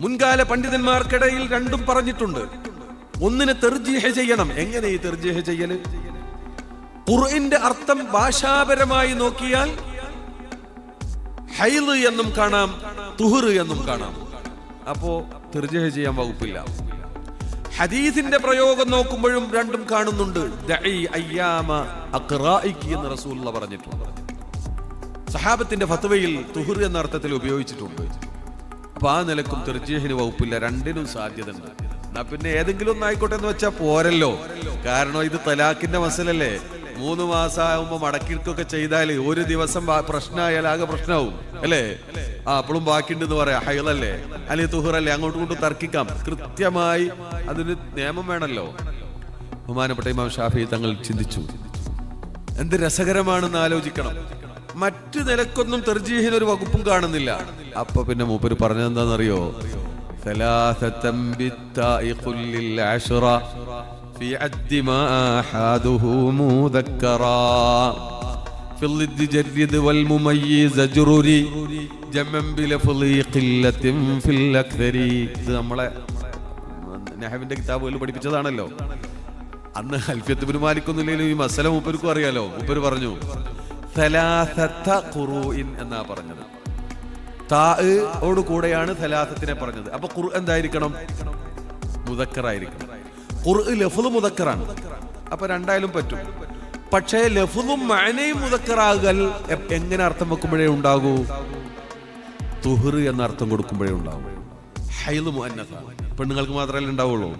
മുൻകാല പണ്ഡിതന്മാർക്കിടയിൽ രണ്ടും പറഞ്ഞിട്ടുണ്ട്. ഒന്നിനെ തർജീഹ് ചെയ്യണം. എങ്ങനെ ഈ തർജീഹ് ചെയ്യല്? ഖുർആന്റെ അർത്ഥം ഭാഷാപരമായി നോക്കിയാൽ ഹൈള് എന്നും കാണാം, തുഹ്ർ എന്നും കാണാം. അപ്പോ തർജീഹ് ചെയ്യാൻ വകുപ്പില്ല. ഹദീസിന്റെ പ്രയോഗം നോക്കുമ്പോഴും രണ്ടും കാണുന്നുണ്ട്. ദഈ അയ്യാമ അഖ്റാഇകി എന്ന് റസൂലുള്ളാഹി പറഞ്ഞിട്ടുണ്ട്. സഹാബത്തിന്റെ ഫത്വയിൽ തുഹ്ർ എന്ന അർത്ഥത്തിൽ ഉപയോഗിച്ചിട്ടുണ്ട്. അപ്പൊ ആ നിലക്കും തർജീഹിന് വകുപ്പില്ല, രണ്ടിനും സാധ്യതയുണ്ട്. എന്നാ പിന്നെ ഏതെങ്കിലും ഒന്നായിക്കോട്ടെ എന്ന് വെച്ചാൽ പോരല്ലോ. കാരണം ഇത് തലാഖിന്റെ മസലല്ലേ. 3 മാസമാകുമ്പോ മടക്കിക്കൊക്കെ ചെയ്താൽ ഒരു ദിവസം പ്രശ്നമായാൽ ആകെ പ്രശ്നമാവും അല്ലേ? അപ്പോഴും ബാക്കിയുണ്ടെന്ന് പറയാം, ഹൈളല്ലേ അല്ലെങ്കിൽ തുഹറല്ലേ, അങ്ങോട്ടും ഇങ്ങോട്ടും തർക്കിക്കാം. കൃത്യമായി അതിന് നിയമം വേണമല്ലോ. ബഹുമാനപ്പെട്ട ഇമാം ഷാഫി തങ്ങൾ ചിന്തിച്ചു, എന്ത് രസകരമാണെന്ന് ആലോചിക്കണം. മറ്റു നിലക്കൊന്നും തർജീഹിന് ഒരു വകുപ്പും കാണുന്നില്ല. അപ്പൊ പിന്നെ മൂപ്പര് പറഞ്ഞതെന്താണെന്നറിയോ? في عد ما أحاده مذكرا في الضد جرد والمميز جرري جمع بلفظ قلة في الأكثر. ഇത് നമ്മളെ നഹവിന്റെ കിതാബുകളിൽ പഠിപ്പിച്ചതാണല്ലോ. അന്ന് അൽഫിയത്ത് ഇബ്നു മാലിക് ഒന്നുമില്ലെങ്കിലും ഈ മസല മൂപ്പർക്കും അറിയാലോ. മൂപ്പര് പറഞ്ഞു സലാസത ഖുറൂഇൻ എന്നാ പറഞ്ഞത്. താ ഓട് കൂടെയാണ് സലാസത്തിനെ പറഞ്ഞത്. അപ്പൊ ഖുർ എന്തായിരിക്കണം? മുദക്കറായിരിക്കണം. ഖുർആൻ ലഫ്ള് മുദക്കറാണ്. അപ്പൊ രണ്ടായാലും പറ്റും. പക്ഷേ ലഫ്ളും മഅനയും മുദക്കറാകൽ എങ്ങനെ അർത്ഥം വെക്കുമ്പോഴേ ഉണ്ടാകൂ? തുഹ്ർ എന്ന അർത്ഥം കൊടുക്കുമ്പോഴേ ഉണ്ടാകൂ. ഹൈള് മുഅന്നസാണ്, പെണ്ണുങ്ങൾക്ക് മാത്രമല്ലേ ഉണ്ടാവുള്ളൂ.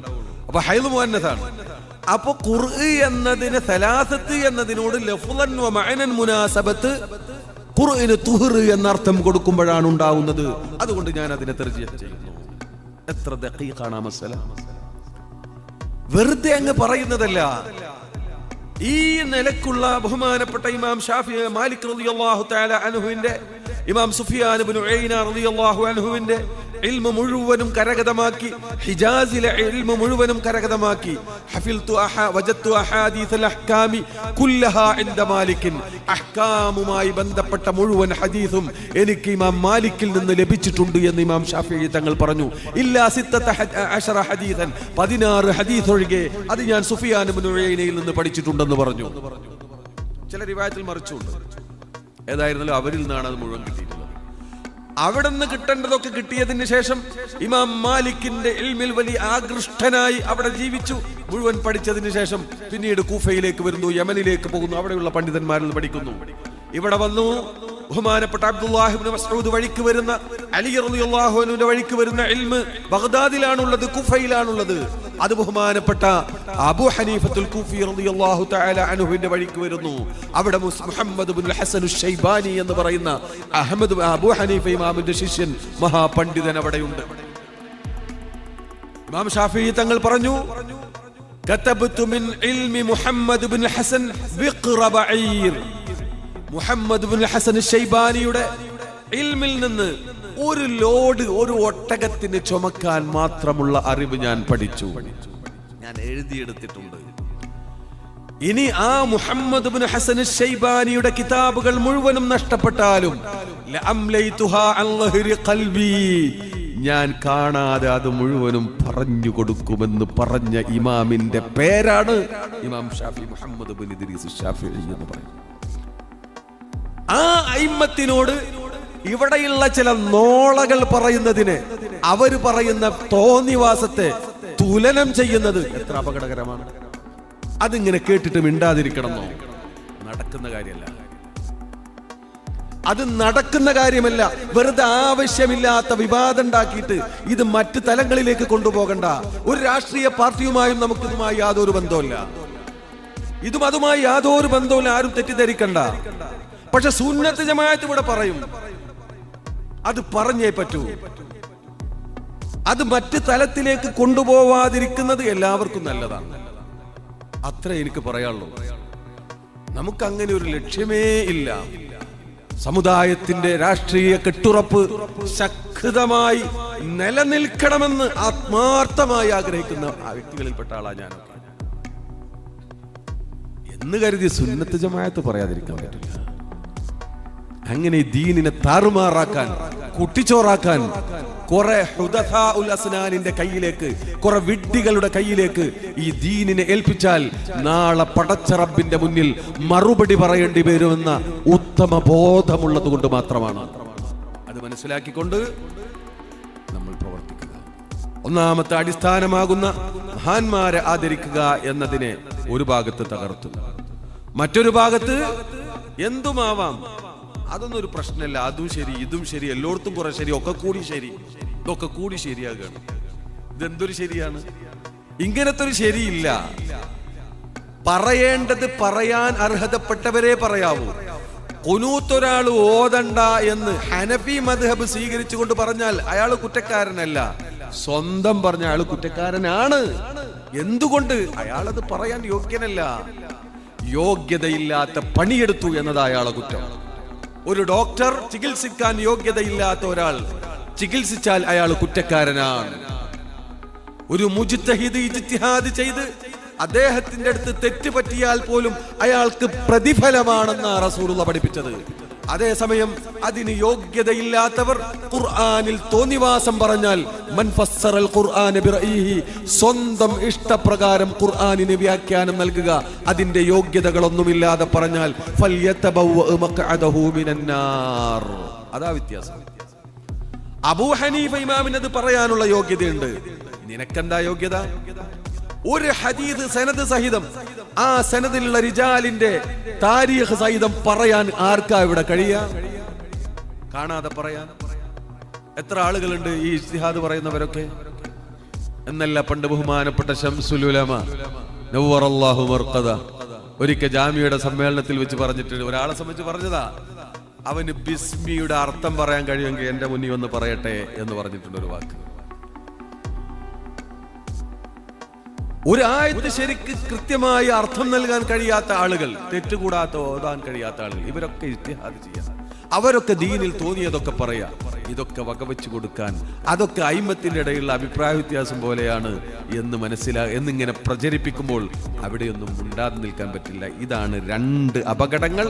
അപ്പൊ ഹൈള് മുഅന്നസാണ്. അപ്പൊ ഖുർആൻ എന്നതിന് സലാസത്ത് എന്നതിനോട് ലഫ്ളൻ വ മഅനൻ മുനാസബത്ത് ഖുർആന് തുഹ്ർ എന്ന അർത്ഥം കൊടുക്കുമ്പോഴാണ് ഉണ്ടാവുന്നത്. അതുകൊണ്ട് ഞാൻ അതിനെ തർജീഹ് ചെയ്യുന്നു. എത്ര ദഖീഖാണ് ആ മസല. വെറുതെ അങ്ങ് പറയുന്നതല്ല. ഈ നിലക്കുള്ള ബഹുമാനപ്പെട്ട ഇമാം ഷാഫി മാലിക് റളിയല്ലാഹു തആല അൻഹുവിന്റെ, ഇമാം സുഫിയാൻ ഇബ്നു ഉയൈന റളിയല്ലാഹു അൻഹുവിന്റെ ഇൽമു മുഴുവനും കരഗതമാക്കി, ഹിജാസിലെ ഇൽമു മുഴുവനും കരഗതമാക്കി. ഹഫിൽതു വജദ്തു അഹാദീസൽ അഹ്കാമി കുല്ലഹാ ഇൻദ മാലികിൻ. അഹ്കാമുമായി ബന്ധപ്പെട്ട മുഴുവൻ ഹദീസും എനിക്ക് ഇമാം മാലിക്കിൽ നിന്ന് ലഭിച്ചിട്ടുണ്ട് എന്ന് ഇമാം ഷാഫിഈ തങ്ങൾ പറഞ്ഞു. ഇല്ലാ 16 ഹദീസൻ, 16 ഹദീസ് ഒഴികെ അത് ഞാൻ സുഫിയാൻ ഇബ്നു ഉയൈനയിൽ നിന്ന് പഠിച്ചിട്ടുണ്ടെന്ന് പറഞ്ഞു. ചില റിവായത്തിൽ മറിച്ചുണ്ട്. ഏതായിരുന്നാലും അവരിൽ നിന്നാണ് അത് മുഴുവൻ കിട്ടിയിട്ടുള്ളത്. അവിടെ നിന്ന് കിട്ടേണ്ടതൊക്കെ കിട്ടിയതിന് ശേഷം ഇമാം മാലിക്കിന്റെ ഇൽമിൽ വലിയ ആകൃഷ്ടനായി അവിടെ ജീവിച്ചു. മുഴുവൻ പഠിച്ചതിന് ശേഷം പിന്നീട് കൂഫയിലേക്ക് വരുന്നു, യമനിലേക്ക് പോകുന്നു, അവിടെയുള്ള പണ്ഡിതന്മാരിൽ പഠിക്കുന്നു. ഇവിടെ വന്നു ബഹുമാനപ്പെട്ട അബ്ദുല്ലാഹി ഇബ്നു മസ്ഊദ് വഴിക്ക് വരുന്ന, അലി റളിയല്ലാഹു അൻഹുവിന്റെ വഴിക്ക് വരുന്ന ഇൽമ് ബഗ്ദാദിലാണുള്ളത്, കൂഫയിലാണുള്ളത്. അത് ബഹുമാനപ്പെട്ട അബൂ ഹനീഫത്തുൽ കൂഫി റളിയല്ലാഹു തആല അൻഹുവിന്റെ വഴിക്ക് വരുന്നു. അവിടെ മുഹമ്മദ് ഇബ്നുൽ ഹസൻ അശ്ശൈബാനി എന്ന് പറയുന്ന അബൂ ഹനീഫ ഇമാമിന്റെ ശിഷ്യൻ മഹാപണ്ഡിതൻ അവിടെയുണ്ട്. ഇമാം ഷാഫിഈ തങ്ങൾ പറഞ്ഞു, കതബ്തു മിൻ ഇൽമി മുഹമ്മദ് ഇബ്നുൽ ഹസൻ ബിഖ്റ ബഈർ. മുഹമ്മദ് ബിൻ ഹസൻ ശൈബാനിയുടെ ഇൽമിൽ നിന്ന് ഒരു ഒട്ടകത്തിന് ചുമക്കാൻ മാത്രമുള്ള അറിവ് ഞാൻ പഠിച്ചു, ഞാൻ എഴുതിയെടുത്തിട്ടുണ്ട്. ഇനി ആ മുഹമ്മദ് ബിൻ ഹസൻ ശൈബാനിയുടെ കിതാബുകൾ മുഴുവനും നഷ്ടപ്പെട്ടാലും ഞാൻ കാണാതെ അത് മുഴുവനും പറഞ്ഞു കൊടുക്കുമെന്ന് പറഞ്ഞ ഇമാമിന്റെ പേരാണ് ഇമാം ഷാഫി, മുഹമ്മദ് ബിൻ ഇദ്രീസ് ശാഫിഈ എന്ന് പറയുന്നത്. ആ അയിമ്മത്തിനോട് ഇവിടെയുള്ള ചില നോളകൾ പറയുന്നതിന്, അവര് പറയുന്ന തോന്നിവാസത്തെ തുലനം ചെയ്യുന്നത് എത്ര അപകടകരമാണ്. അതിങ്ങനെ കേട്ടിട്ട് മിണ്ടാതിരിക്കണമെന്നോ? നടക്കുന്ന കാര്യമല്ല, അത് നടക്കുന്ന കാര്യമല്ല. വെറുതെ ആവശ്യമില്ലാത്ത വിവാദം ഉണ്ടാക്കിയിട്ട് ഇത് മറ്റ് തലങ്ങളിലേക്ക് കൊണ്ടുപോകണ്ട. ഒരു രാഷ്ട്രീയ പാർട്ടിയുമായും നമുക്കിതുമായി യാതൊരു ബന്ധവുമില്ല, ഇതും അതുമായി യാതൊരു ബന്ധവുമില്ല, ആരും തെറ്റിദ്ധരിക്കണ്ട. പക്ഷെ സുന്നത്ത് ജമാഅത്ത് ഇവിടെ പറയും, അത് പറഞ്ഞേ പറ്റൂ. അത് മറ്റ് തലത്തിലേക്ക് കൊണ്ടുപോവാതിരിക്കുന്നത് എല്ലാവർക്കും നല്ലതാണ്. അത്ര എനിക്ക് പറയാനുള്ളൂ. നമുക്ക് അങ്ങനെ ഒരു ലക്ഷ്യമേ ഇല്ല. സമുദായത്തിന്റെ രാഷ്ട്രീയ കെട്ടുറപ്പ് ശക്തമായി നിലനിൽക്കണമെന്ന് ആത്മാർത്ഥമായി ആഗ്രഹിക്കുന്ന ആ വ്യക്തികളിൽപ്പെട്ട ആളാണ് ഞാൻ. എന്ന് കരുതി സുന്നത്ത് ജമാഅത്ത് പറയാതിരിക്കാൻ പറ്റില്ല. അങ്ങനെ ദീനിനെ താറുമാറാക്കാൻ, കുട്ടിച്ചോറാക്കാൻ കുറെ ഹുദഥാഉൽ അസ്നാനിന്റെ കയ്യിലേക്ക്, കുറെ വിഡ്ഢികളുടെ കയ്യിലേക്ക് ഈ ദീനിനെ ഏൽപ്പിച്ചാൽ നാളെ പടച്ച റബ്ബിന്റെ മുന്നിൽ മറുപടി പറയേണ്ടി വരുമെന്ന ഉത്തമ ബോധമുള്ളത് കൊണ്ട് മാത്രമാണ്. അത് മനസ്സിലാക്കിക്കൊണ്ട് നമ്മൾ പ്രവർത്തിക്കുക. ഒന്നാമത്തെ അടിസ്ഥാനമാകുന്ന മഹാന്മാരെ ആദരിക്കുക എന്നതിനെ ഒരു ഭാഗത്ത് തകർത്തു, മറ്റൊരു ഭാഗത്ത് എന്തുമാവാം, അതൊന്നും ഒരു പ്രശ്നമല്ല, അതും ശരി ഇതും ശരി, എല്ലായിടത്തും കുറെ ശരി, ഒക്കെ കൂടി ശരി, ഇതൊക്കെ കൂടി ശരിയാകുകയാണ്. ഇതെന്തൊരു ശരിയാണ്? ഇങ്ങനത്തെ ഒരു ശരിയില്ല. പറയേണ്ടത് പറയാൻ അർഹതപ്പെട്ടവരെ പറയാവൂ. ഖുനൂത്ത് ഒരാൾ ഓതണ്ട എന്ന് ഹനഫി മദ്ഹബ് സ്വീകരിച്ചുകൊണ്ട് പറഞ്ഞാൽ അയാൾ കുറ്റക്കാരനല്ല, സ്വന്തം പറഞ്ഞ അയാൾ കുറ്റക്കാരനാണ്. എന്തുകൊണ്ട്? അയാളത് പറയാൻ യോഗ്യനല്ല, യോഗ്യതയില്ലാത്ത പണിയെടുത്തു എന്നത് അയാളെ കുറ്റം. ഒരു ഡോക്ടർ ചികിത്സിക്കാൻ യോഗ്യതയില്ലാത്ത ഒരാൾ ചികിത്സിച്ചാൽ അയാൾ കുറ്റക്കാരനാണ്. ഒരു മുജ്തഹിദ് ഇജ്തിഹാദ് ചെയ്ത് അദ്ദേഹത്തിന്റെ അടുത്ത് തെറ്റ് പറ്റിയാൽ പോലും അയാൾക്ക് പ്രതിഫലമാണെന്ന് റസൂലുള്ളാഹി പഠിപ്പിച്ചത്. അതേസമയം അതിന് യോഗ്യതയില്ലാത്തവർ ഖുർആനിൽ തോന്നിവാസം പറഞ്ഞാൽ, മൻ ഫസ്സറൽ ഖുർആന ബിറഈഹി, സ്വന്തം ഇഷ്ടപ്രകാരം ഖുർആനിന് വ്യാഖ്യാനം നൽകുക, അതിന്റെ യോഗ്യതകളൊന്നുമില്ലാതെ പറഞ്ഞാൽ ഫൽയതബവ്വ മഖഅദഹു മിനന്നാർ. അതാ വ്യത്യാസം. അബൂ ഹനീഫ ഇമാമിന് അത് പറയാനുള്ള യോഗ്യതയുണ്ട്, നിനക്കെന്താ യോഗ്യത? ഒരു ഹദീസ് സനദ് സഹിതം, ആ സനദിലുള്ള റിജാലിന്റെ താരീഖ് സഹിതം പറയാൻ ആർക്കാ ഇവിടെ കഴിയാ? കാണാതെ പറയാൻ എത്ര ആളുകളുണ്ട് ഈ ഇജ്തിഹാദ് പറയുന്നവരൊക്കെ എന്നല്ല. പണ്ട് ബഹുമാനപ്പെട്ട ശംസുൽ ഉലമ നവ്വറല്ലാഹു മർഖദ ഒരിക്കൽ ജാമിയുടെ സമ്മേളനത്തിൽ വെച്ച് പറഞ്ഞിട്ട് ഒരാളെ സംബന്ധിച്ച് പറഞ്ഞതാ, അവന് ബിസ്മിയുടെ അർത്ഥം പറയാൻ കഴിയുമെങ്കിൽ എന്റെ മുന്നിൽ ഒന്ന് പറയട്ടെ എന്ന് പറഞ്ഞിട്ടുണ്ട്. ഒരു വാക്ക്, ഒരു ആയത്ത് ശരിക്ക് കൃത്യമായി അർത്ഥം നൽകാൻ കഴിയാത്ത ആളുകൾ, തെറ്റുകൂടാത്ത ഓതാൻ കഴിയാത്ത ആളുകൾ, ഇവരൊക്കെ ഇജ്തിഹാദ് ചെയ്യാം. അവരൊക്കെ ദീനിൽ തോന്നിയതൊക്കെ പറയാ. ഇതൊക്കെ വകവെച്ചു കൊടുക്കാൻ, അതൊക്കെ അയിമ്മത്തിന്റെ ഇടയിലുള്ള അഭിപ്രായ വ്യത്യാസം പോലെയാണ് എന്നിങ്ങനെ പ്രചരിപ്പിക്കുമ്പോൾ അവിടെയൊന്നും ഉണ്ടാതെ നിൽക്കാൻ പറ്റില്ല. ഇതാണ് രണ്ട് അപകടങ്ങൾ.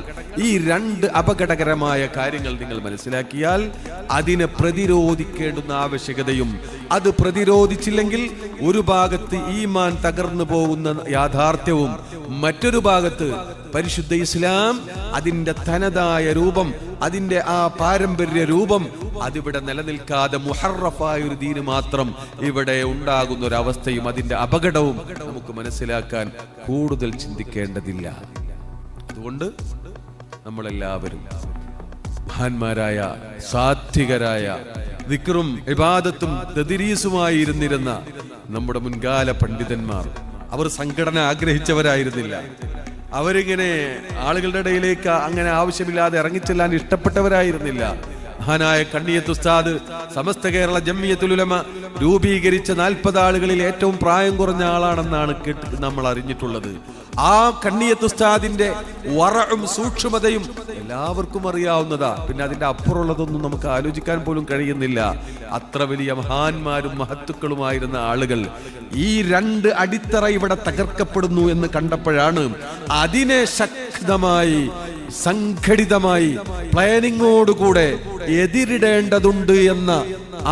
ഈ രണ്ട് അപകടകരമായ കാര്യങ്ങൾ നിങ്ങൾ മനസ്സിലാക്കിയാൽ അതിനെ പ്രതിരോധിക്കേണ്ടുന്ന ആവശ്യകതയും, അത് പ്രതിരോധിച്ചില്ലെങ്കിൽ ഒരു ഭാഗത്ത് ഈമാൻ തകർന്നു പോകുന്ന യാഥാർത്ഥ്യവും, മറ്റൊരു ഭാഗത്ത് പരിശുദ്ധ ഇസ്ലാം അതിന്റെ തനതായ രൂപം, അതിന്റെ ആ പാരമ്പര്യ രൂപം അതിവിടെ നിലനിൽക്കാതെ മുഹറഫായ ഒരു ദീന് മാത്രം ഇവിടെ ഉണ്ടാകുന്ന ഒരു അവസ്ഥയും അതിന്റെ അപകടവും നമുക്ക് മനസ്സിലാക്കാൻ കൂടുതൽ ചിന്തിക്കേണ്ടതില്ല. അതുകൊണ്ട് നമ്മളെല്ലാവരും മഹാന്മാരായ സാത്വികരായ ദിക്റും ഇബാദത്തും തദ്രീസുമായി ഇരുന്നിരുന്ന നമ്മുടെ മുൻകാല പണ്ഡിതന്മാർ, അവർ സംഘടന ആഗ്രഹിച്ചവരായിരുന്നില്ല. അവരിങ്ങനെ ആളുകളുടെ ഇടയിലേക്ക് അങ്ങനെ ആവശ്യമില്ലാതെ ഇറങ്ങിച്ചെല്ലാൻ ഇഷ്ടപ്പെട്ടവരായിരുന്നില്ല. മഹാനായ കണ്ണിയത്ത് ഉസ്താദ് സമസ്ത കേരള ജംഇയ്യത്തുൽ ഉലമ രൂപീകരിച്ച 40 ആളുകളിൽ ഏറ്റവും പ്രായം കുറഞ്ഞ ആളാണെന്നാണ് നമ്മൾ അറിഞ്ഞിട്ടുള്ളത്. ആ കണ്ണിയത്ത് ഉസ്താദിന്റെ വറഉം സൂക്ഷ്മതയും എല്ലാവർക്കും അറിയാവുന്നതാ. പിന്നെ അതിന്റെ അപ്പുറമുള്ളതൊന്നും നമുക്ക് ആലോചിക്കാൻ പോലും കഴിയുന്നില്ല. അത്ര വലിയ മഹാന്മാരും മഹത്തുക്കളുമായിരുന്ന ആളുകൾ ഈ 2 അടിത്തറ ഇവിടെ തകർക്കപ്പെടുന്നു എന്ന് കണ്ടപ്പോഴാണ് അതിനെ ശക്തമായി സംഘടിതമായി പ്ലാനിങ്ങോടുകൂടെ എതിരിടേണ്ടതുണ്ട് എന്ന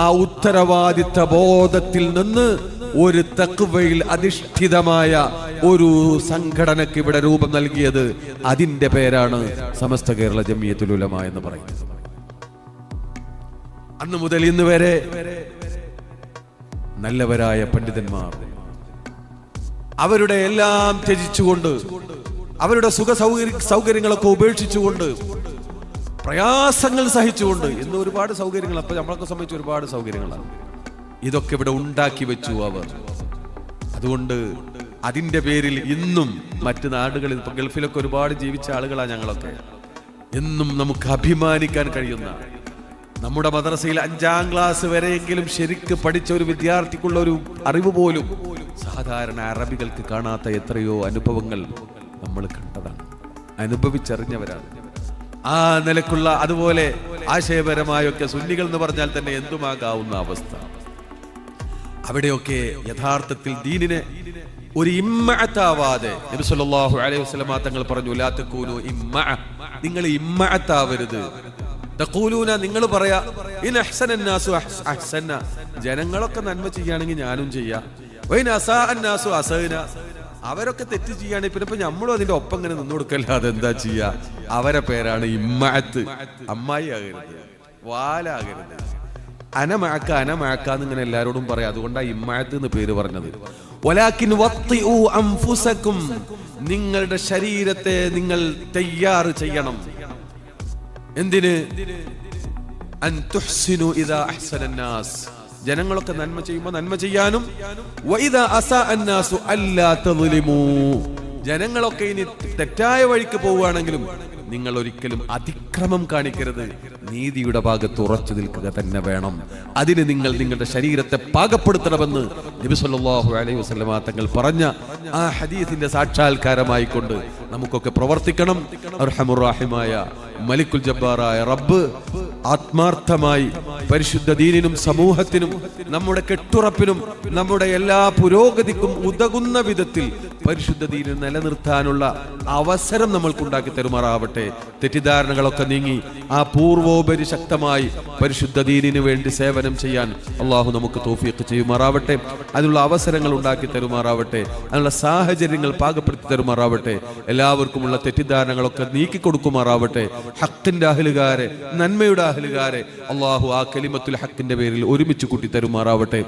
ആ ഉത്തരവാദിത്ത ബോധത്തിൽ നിന്ന് ഒരു തഖ്വയിൽ അധിഷ്ഠിതമായ ഒരു സംഘടനയ്ക്ക് ഇവിടെ രൂപം നൽകിയത്. അതിന്റെ പേരാണ് സമസ്ത കേരള ജംഇയ്യത്തുൽ ഉലമ എന്ന് പറയുന്നത്. അന്ന് മുതൽ ഇന്ന് വരെ നല്ലവരായ പണ്ഡിതന്മാർ അവരുടെ എല്ലാം ത്യജിച്ചുകൊണ്ട്, അവരുടെ സൗകര്യങ്ങളൊക്കെ ഉപേക്ഷിച്ചുകൊണ്ട്, പ്രയാസങ്ങൾ സഹിച്ചുകൊണ്ട്, ഇന്ന് ഒരുപാട് സൗകര്യങ്ങൾ, അപ്പൊ നമ്മളൊക്കെ സംബന്ധിച്ച് ഒരുപാട് സൗകര്യങ്ങളാണ്, ഇതൊക്കെ ഇവിടെ ഉണ്ടാക്കി വെച്ചു അവർ. അതുകൊണ്ട് അതിന്റെ പേരിൽ ഇന്നും മറ്റു നാടുകളിൽ, ഇപ്പൊ ഗൾഫിലൊക്കെ ഒരുപാട് ജീവിച്ച ആളുകളാണ് ഞങ്ങളൊക്കെ, എന്നും നമുക്ക് അഭിമാനിക്കാൻ കഴിയുന്ന, നമ്മുടെ മദ്രസയിൽ 5ാം ക്ലാസ് വരെയെങ്കിലും ശരിക്ക് പഠിച്ച ഒരു വിദ്യാർത്ഥിക്കുള്ള ഒരു അറിവ് പോലും സാധാരണ അറബികൾക്ക് കാണാത്ത എത്രയോ അനുഭവങ്ങൾ നമ്മൾ കണ്ടതാണ്, അനുഭവിച്ചറിഞ്ഞവരാണ്. ആ നിലക്കുള്ള, അതുപോലെ ആശയപരമായൊക്കെ സുന്നികൾ എന്ന് പറഞ്ഞാൽ തന്നെ എന്തുമാകാവുന്ന അവസ്ഥ. അവിടെയൊക്കെ യഥാർത്ഥത്തിൽ ദീനിനെ ഒരു ഇമ്മഅത്താവാതെ നബി സല്ലല്ലാഹു അലൈഹി വസല്ലം തങ്ങൾ പറഞ്ഞു, ലാ തകൂനു ഇമ്മഅ, നിങ്ങൾ ഇമ്മഅത്താവരുത്. തഖൂലൂന, നിങ്ങൾ പറയാ, ഇൻ അഹ്സനന്നാസു അഹ്സന, ജനങ്ങളൊക്കെ നന്മ ചെയ്യുകയാണെങ്കിൽ ഞാനും ചെയ്യാം. വൈൻ അസാഅന്നാസു അസഅന, അവരൊക്കെ തെറ്റ് ചെയ്യുകയാണെങ്കിൽ പിന്നെ ഇപ്പൊ നമ്മളും അതിന്റെ ഒപ്പം ഇങ്ങനെ നിന്നു കൊടുക്കല്ലാതെ എന്താ ചെയ്യാ? അവരെ പേരാണ് ഇമ്മഅത്ത്. അമ്മായി ആകരുത്, വാലാകരുത്. അനമാക്കാന്ന് ഇങ്ങനെ എല്ലാരോടും പറയാം. അതുകൊണ്ടാണ് ഇമ്മഅത്ത് എന്ന് പേര് പറഞ്ഞത്. വലാകിൻ വത്തിഉ അൻഫുസകും, നിങ്ങളുടെ ശരീരത്തെ നിങ്ങൾ തയ്യാർ ചെയ്യണം. എന്തിന്? അൻ തുഹ്സിനു ഇദാ അഹ്സനന്നാസ്, ജനങ്ങളൊക്കെ നന്മ ചെയ്യുമ്പോൾ നന്മ ചെയ്യാനും, വഇദാ അസാഅന്നാസു അല്ലാ തദ്ലിമു, ജനങ്ങളൊക്കെ ഇനി തെറ്റായ വഴിക്ക് പോവുകയാണെങ്കിലും നിങ്ങൾ ഒരിക്കലും അതിക്രമം കാണിക്കരുത്, നീതിയുടെ ഭാഗത്ത് ഉറച്ചു നിൽക്കുക തന്നെ വേണം. അതിന് നിങ്ങൾ നിങ്ങളുടെ ശരീരത്തെ പാകപ്പെടുത്തണമെന്ന് നബി സല്ലല്ലാഹു അലൈഹി വസല്ലം തങ്ങൾ പറഞ്ഞ ആ ഹദീസിന്റെ സാക്ഷാത്കാരമായി കൊണ്ട് നമുക്കൊക്കെ പ്രവർത്തിക്കണം. അർഹമുർ റഹീമായ മലിക്കുൽ ജബ്ബാറായ റബ്ബ് ആത്മാർത്ഥമായി പരിശുദ്ധ ദീനിനും സമൂഹത്തിനും നമ്മുടെ കെട്ടുറപ്പിനും നമ്മുടെ എല്ലാ പുരോഗതിക്കും ഉതകുന്ന വിധത്തിൽ പരിശുദ്ധ ദീനിനെ നിലനിർത്താനുള്ള അവസരം നമ്മൾക്കുണ്ടാക്കി തരുമാറാവട്ടെ. തെറ്റിദ്ധാരണകളൊക്കെ നീങ്ങി ആ പൂർവോപരി ശക്തമായി പരിശുദ്ധ ദീനിന് വേണ്ടി സേവനം ചെയ്യാൻ അള്ളാഹു നമുക്ക് തൗഫീഖ് ചെയ്യുമാറാവട്ടെ. അതിനുള്ള അവസരങ്ങൾ ഉണ്ടാക്കി തരുമാറാവട്ടെ. അതിനുള്ള സാഹചര്യങ്ങൾ പാകപ്പെടുത്തി തരുമാറാവട്ടെ. എല്ലാവർക്കുമുള്ള തെറ്റിദ്ധാരണകളൊക്കെ നീക്കിക്കൊടുക്കുമാറാവട്ടെ. ഹക്കിന്റെ അഹ്ലുകാരെ, നന്മയുടെ അഹ്ലുകാരെ അള്ളാഹു ആ കലിമത്തുൽ ഹക്കിന്റെ പേരിൽ ഒരുമിച്ച് കൂട്ടി തരുമാറാവട്ടെ.